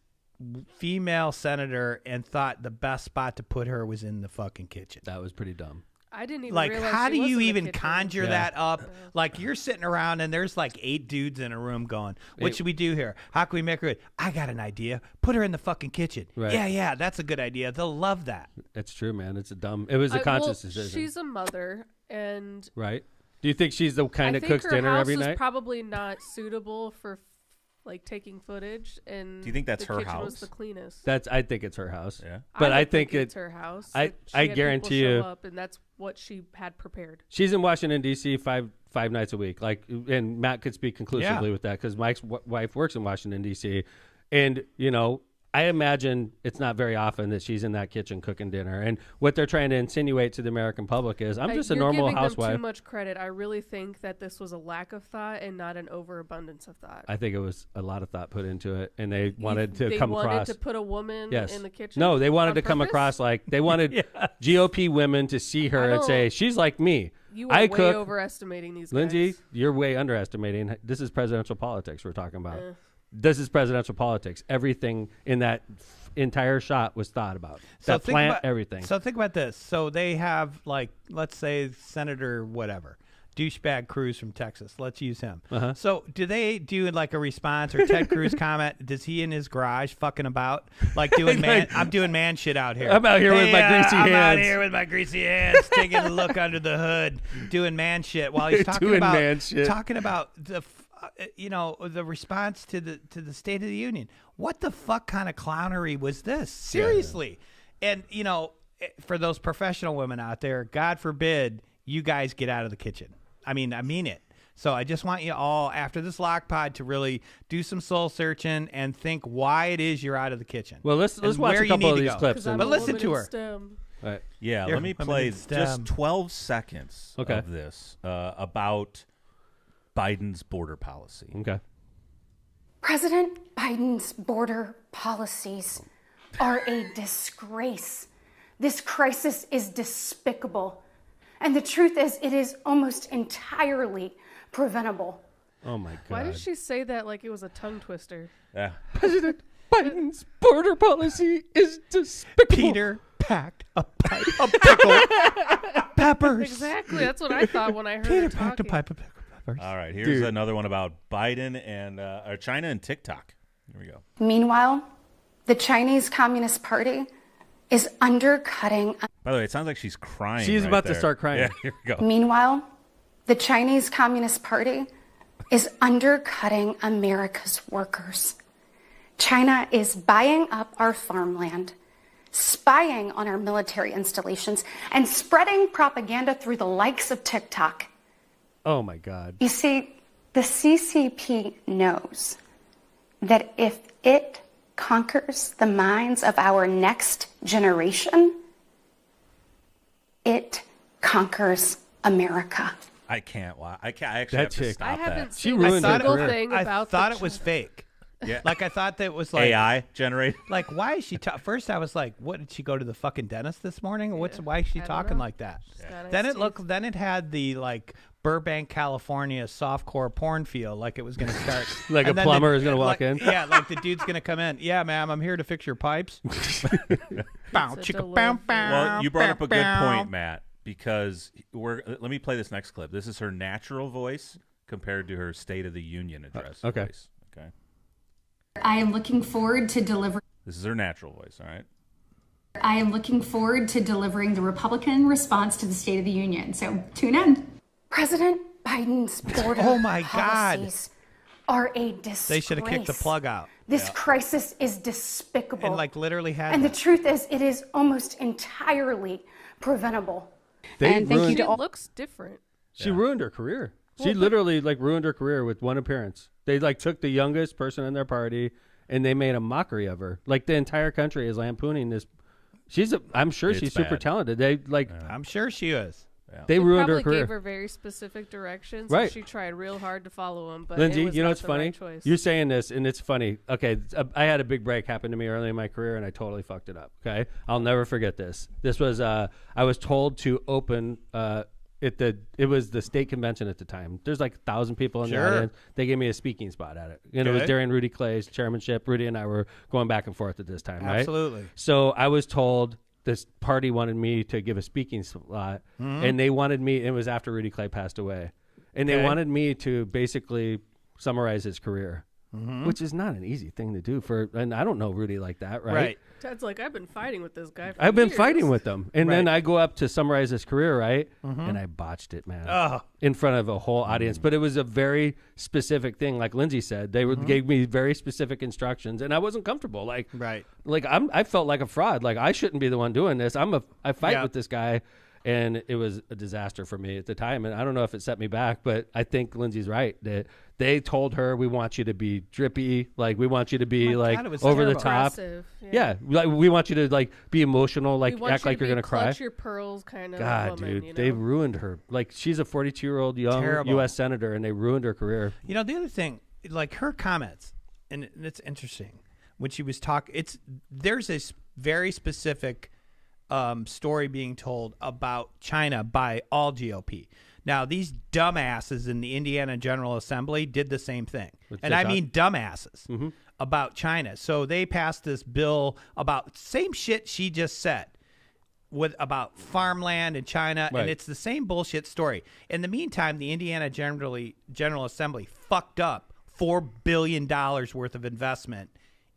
female senator and thought the best spot to put her was in the fucking kitchen. That was pretty dumb. I didn't even Like, realize how she do was you in the even kitchen. conjure Yeah. that up? Like, you're sitting around and there's like 8 dudes in a room going, what It- should we do here? How can we make her good? I got an idea. Put her in the fucking kitchen. Right. Yeah, that's a good idea. They'll love that. It's true, man. It was a conscious decision. She's a mother, and Right? Do you think she's the kind I that think cooks her dinner house every is night? probably not suitable for like taking footage. And Do you think that's the her kitchen was house? the cleanest. I think it's her house. Yeah. But I would think it's her house. I- that she I had people guarantee show you- up, and that's what she had prepared. She's in Washington D.C. five nights a week. Like, and Matt could speak conclusively Yeah. with that because Mike's wife works in Washington D.C. And I imagine it's not very often that she's in that kitchen cooking dinner. And what they're trying to insinuate to the American public is, I'm just a You're normal giving them housewife. too much credit. I really think that this was a lack of thought and not an overabundance of thought. I think it was a lot of thought put into it, and they wanted to they come wanted across. to put a woman Yes. in the kitchen. No, they wanted on to come purpose? across like they wanted GOP women to see her I and say, don't- she's like me. You are I way cook. overestimating these Lindsay, guys. you're way underestimating. This is presidential politics we're talking about. Eh. This is presidential politics. Everything in that entire shot was thought about. That think plant, about- everything. So think about this. So they have, like, let's say Senator whatever, douchebag Cruz from Texas. Let's use him. Uh-huh. So do they do like a response or Ted Cruz comment? Does he in his garage fucking about? Like doing man, I'm doing man shit out here. I'm out here with my Hey, greasy I'm out hands." here with my greasy hands, taking a look under the hood, doing man shit while he's talking Doing about man shit. talking about the response to the State of the Union. What the fuck kind of clownery was this? Seriously. And for those professional women out there, God forbid you guys get out of the kitchen. I mean it. So I just want you all, after this lock pod, to really do some soul searching and think why it is you're out of the kitchen. Well, let's and watch where a you couple need of to these go. clips. 'Cause I'm And, But a listen woman to in her. STEM. right. Yeah, Here, let me I'm play gonna stem. just 12 seconds Okay. of this about Biden's border policy. Okay. President Biden's border policies are a disgrace. This crisis is despicable. And the truth is, it is almost entirely preventable. Oh my god. Why did she say that like it was a tongue twister? Yeah. President Biden's border policy is despicable. Peter packed a pipe of pickled peppers. Exactly. That's what I thought when I heard Peter her packed a talking. pipe of pickled peppers. All right, here's Dude. another one about Biden and or China and TikTok. Here we go. Meanwhile, the Chinese Communist Party is undercutting. By the way, it sounds like she's crying. She's right about to there. start crying. Yeah, here we go. Meanwhile, the Chinese Communist Party is undercutting America's workers. China is buying up our farmland, spying on our military installations, and spreading propaganda through the likes of TikTok. Oh my god. You see, the CCP knows that if it conquers the minds of our next generation, it conquers America. I can't. I can't. I actually That have to chick. stop I haven't that. She seen ruined a her single career. thing I about thought the it was Chi- fake. Yeah. Like I thought that was like AI generated. Like, why is she first I was like, what, did she go to the fucking dentist this morning? Or why is she I don't talking know. like that? got Then iced then it had the like Burbank, California softcore porn feel, like it was gonna start. Like a And then plumber is gonna walk like- in? Yeah, like the dude's gonna come in. Yeah, ma'am, I'm here to fix your pipes. Bow, It's a chicka, bow, delivery. bow, Well, you brought up a good bow. point, Matt, because let me play this next clip. This is her natural voice compared to her State of the Union address okay. voice. Okay. I am looking forward to delivering. This is her natural voice, all right? I am looking forward to delivering the Republican response to the State of the Union. So tune in. President Biden's border Oh my God. policies are a disgrace. They should have kicked the plug out. This crisis is despicable. And like literally had And the that. truth is, it is almost entirely preventable. They And thank you ruined, to all. It looks different. she ruined her career. She literally like ruined her career with one appearance. They like took the youngest person in their party and they made a mockery of her. Like the entire country is lampooning this. I'm sure It's she's super bad. talented. They like I'm sure she is. they ruined her Probably career. gave her very specific directions. Right. And she tried real hard to follow them, but Lindsay, it was you know not what's the funny? right choice. You're saying this, and it's funny. Okay, I had a big break happen to me early in my career, and I totally fucked it up. Okay, I'll never forget this. This was I was told to open it was the state convention at the time. There's like 1,000 people in the Sure. audience. They gave me a speaking spot at it, and it was Okay. during Rudy Clay's chairmanship. Rudy and I were going back and forth at this time, right? Absolutely. So I was told this party wanted me to give a speaking slot, and they wanted me. It was after Rudy Clay passed away, and they Okay. wanted me to basically summarize his career, which is not an easy thing to do for. And I don't know Rudy like that, right? Right. Ted's like, I've been fighting with this guy for I've been years. fighting with them, and then Right. I go up to summarize his career, right? And I botched it, man, Oh. in front of a whole audience. But it was a very specific thing, like Lindsay said. They gave me very specific instructions, and I wasn't comfortable. Like, Right. like I felt like a fraud. Like I shouldn't be the one doing this. I fight Yeah. with this guy, and it was a disaster for me at the time. And I don't know if it set me back, but I think Lindsay's right that they told her, we want you to be drippy, like we want you to be My like God, it was over the terrible. top. Aggressive, Yeah, like we want you to like be emotional, We like want act you like to you're be gonna cry. clutch your pearls kind of God, woman, dude, you know? they ruined her. Like she's a 42-year-old young Terrible. U.S. senator, and they ruined her career. You know, the other thing, like her comments, and it's interesting when she was talking. There's this very specific story being told about China by all GOP. Now, these dumbasses in the Indiana General Assembly did the same thing, and I TikTok? mean dumbasses about China. So they passed this bill about same shit she just said. About farmland in China, Right. and it's the same bullshit story. In the meantime, the Indiana General Assembly fucked up $4 billion worth of investment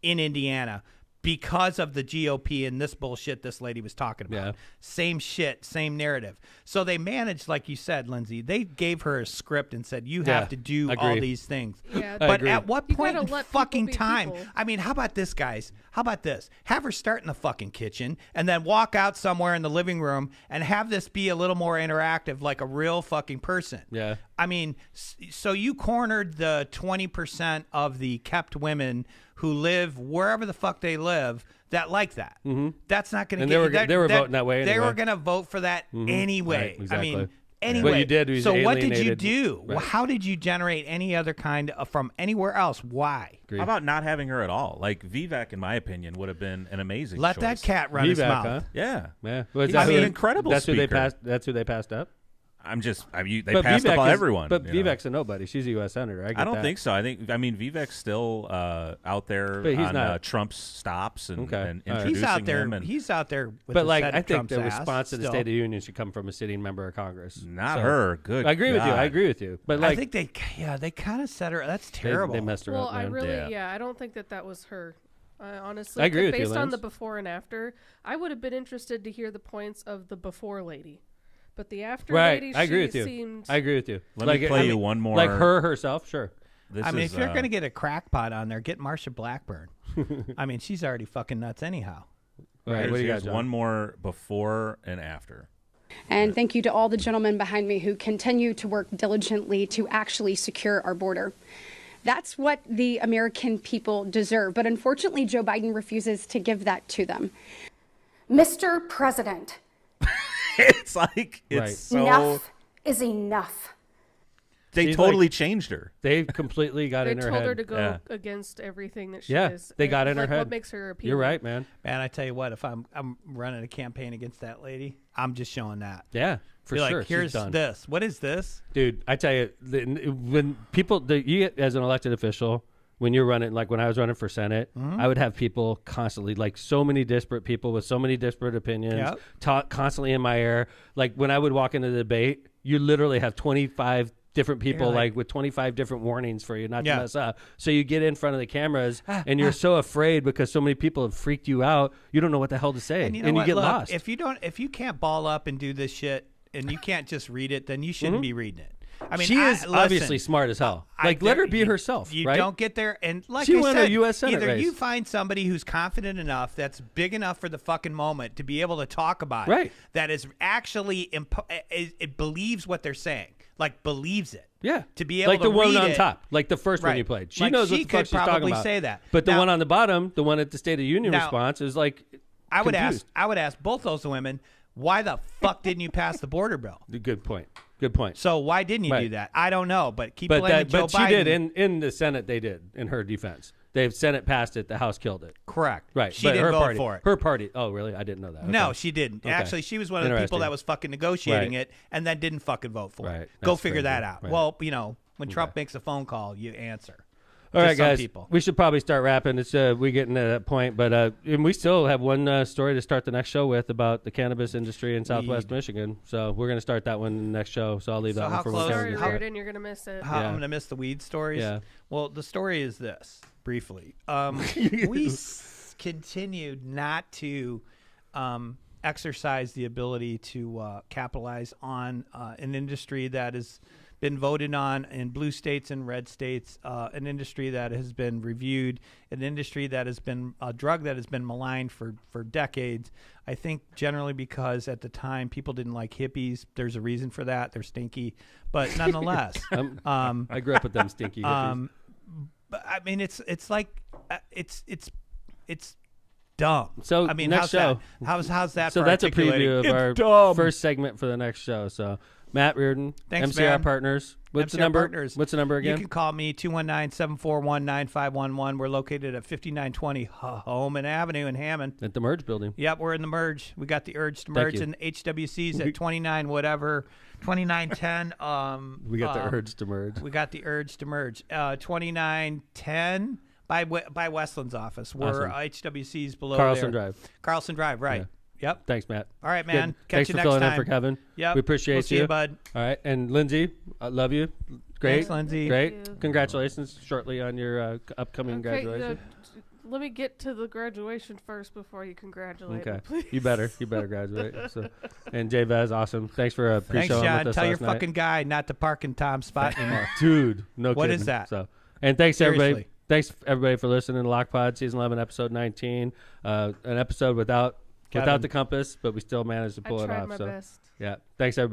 in Indiana because of the GOP and this bullshit this lady was talking about. Yeah. Same shit, same narrative. So they managed, like you said, Lindsay, they gave her a script and said, you have Yeah, to do agree. all these things. Yeah, I But agree. at what You point gotta in let people fucking be time? people. I mean, how about this, guys? How about this? Have her start in the fucking kitchen and then walk out somewhere in the living room and have this be a little more interactive, like a real fucking person. Yeah. I mean, so you cornered the 20% of the kept women who live wherever the fuck they live that like that. That's not going to And get they were you that, they were voting that way They anyway. were going to vote for that anyway. Right, exactly. I mean, Yeah. anyway. What you did was so what did you alienated- do? Right. How did you generate any other kind of from anywhere else? Why? Agree. How about not having her at all? Like Vivek, in my opinion, would have been an amazing Let choice. that cat run his Vivek, mouth. huh? Yeah. Yeah. Was He's that an who- incredible That's who they speaker. passed. That's who they passed up. They But passed Vivek up on is- everyone. But you know? Vivek's a nobody. She's a U.S. senator. I don't that. think so. Vivek's still out there But he's on not. Trump's stops and, Okay. and All right. introducing He's out there. him. And He's out there. With But his like, head I in think the Trump's ass response to the still. State of the Union should come from a sitting member of Congress. not So, her. Good. I agree with you. God. I agree with you. But I like, think they kind of set her. That's they, terrible. they messed her Well, up, I man. really, Yeah. I don't think that was her. Honestly, I agree with you, based on Lance. the before and after, I would have been interested to hear the points of the before lady, but the after Right. lady, I agree she with you. seemed. I agree with you. Let like, me play you one more. Like her herself, sure. This I mean, is, if you're going to get a crackpot on there, get Marsha Blackburn. I mean, she's already fucking nuts anyhow. All right, what do you got, here's John? one more before and after. And thank you to all the gentlemen behind me who continue to work diligently to actually secure our border. That's what the American people deserve. But unfortunately, Joe Biden refuses to give that to them. Mr. President, It's like it's Right. so. enough is enough. They She's totally like- changed her. They completely got They in her told head. her to go Yeah. against everything that she Yeah, is. they and, got in her like, head. What makes her appealing? You're right, man. Man, I tell you what, if I'm running a campaign against that lady, I'm just showing that. Yeah, for Be sure. like, She's here's done. this. What is this? Dude, I tell you, when people, you get as an elected official, when you're running, like when I was running for Senate, I would have people constantly, like so many disparate people with so many disparate opinions, Yep. talk constantly in my ear. Like when I would walk into the debate, you literally have 25 different people, like with 25 different warnings for you not to Yeah. mess up. So you get in front of the cameras and you're so afraid because so many people have freaked you out. You don't know what the hell to say. And you know what? get Look, lost. if you can't ball up and do this shit, and you can't just read it, then you shouldn't be reading it. I mean, she is listen, obviously smart as hell. Like, let her be herself, You right? don't get there, and like She I won a said, US Senate either race. you find somebody who's confident enough, that's big enough for the fucking moment to be able to talk about Right. it, that is actually it believes what they're saying, like believes it. Yeah, To be able like to the one read on it. top, like the first one Right. you played. She Like, knows she what the fuck could she's talking probably about. say that. But the Now- one on the bottom, the one at the State of the Union Now, response, is like I would confused. ask both those women, why the fuck didn't you pass the border bill? Good point. Good point. So why didn't you do Right. that? I don't know, but keep But blaming that, Joe but Biden. she did in the Senate. They did in her defense. The Senate passed it. The House killed it. Correct. Right. She but didn't her vote party, for it. Her party. Oh, really? I didn't know that. No, Okay. she didn't. Okay. Actually, she was one of the people Interesting. that was fucking negotiating Right. it and then didn't fucking vote for Right. it. Go That's figure that crazy. out. Right. Well, when Trump makes a phone call, you answer. All to right, some guys. people. We should probably start wrapping. It's we getting to that point, but and we still have one story to start the next show with about the cannabis industry in Southwest Michigan. So we're going to start that one in the next show. So I'll leave So that how one for close- when Sorry, Kevin gets back. Reardon, you're gonna miss it. How Yeah. I'm going to miss the weed stories? Yeah. Well, the story is this, briefly. We continued not to exercise the ability to capitalize on an industry that has been voted on in blue states and red states, an industry that has been reviewed, an industry that has been a drug that has been maligned for decades. I think generally because at the time people didn't like hippies. There's a reason for that. They're stinky, but nonetheless, I grew up with them stinky hippies. but I mean, it's like it's dumb. So I mean, next how's show. that? How's that? So for that's a articulating? preview of It's our dumb. first segment for the next show. So Matt Reardon, Thanks, MCR man. Partners. What's the MCR number? Partners. What's the number You again? can call me 219-741-9511. We're located at 5920 Holman Avenue in Hammond. At the Merge Building. Yep, we're in the merge. We got the urge to Thank merge, you. and HWC's at 2910. We got the urge to merge. We got the urge to merge. 2910 by Westland's office. We're Awesome. HWC's below Carlson there. Drive. Carlson Drive, right. Yeah. Yep. Thanks, Matt. All right, man. Good. Catch Thanks you for next filling time. in for Kevin. Yep. We appreciate We'll see you, bud. All right. And Lindsay, I love you. Great. Thanks, Lindsay. Great. Thank you. Congratulations shortly on your upcoming Okay, graduation. let me get to the graduation first before you congratulate me, Okay. please. You better graduate. So, and Jay Vaz, awesome. Thanks for Thanks, pre-showing John. with us Tell your last night. fucking guy not to park in Tom's spot anymore. Dude, no What kidding. is that? So, and thanks everybody. Seriously. Thanks everybody for listening to Lockpod Season 11, Episode 19. An episode without Kevin. the compass, but we still managed to I pull it tried off. my So best. yeah, thanks everybody.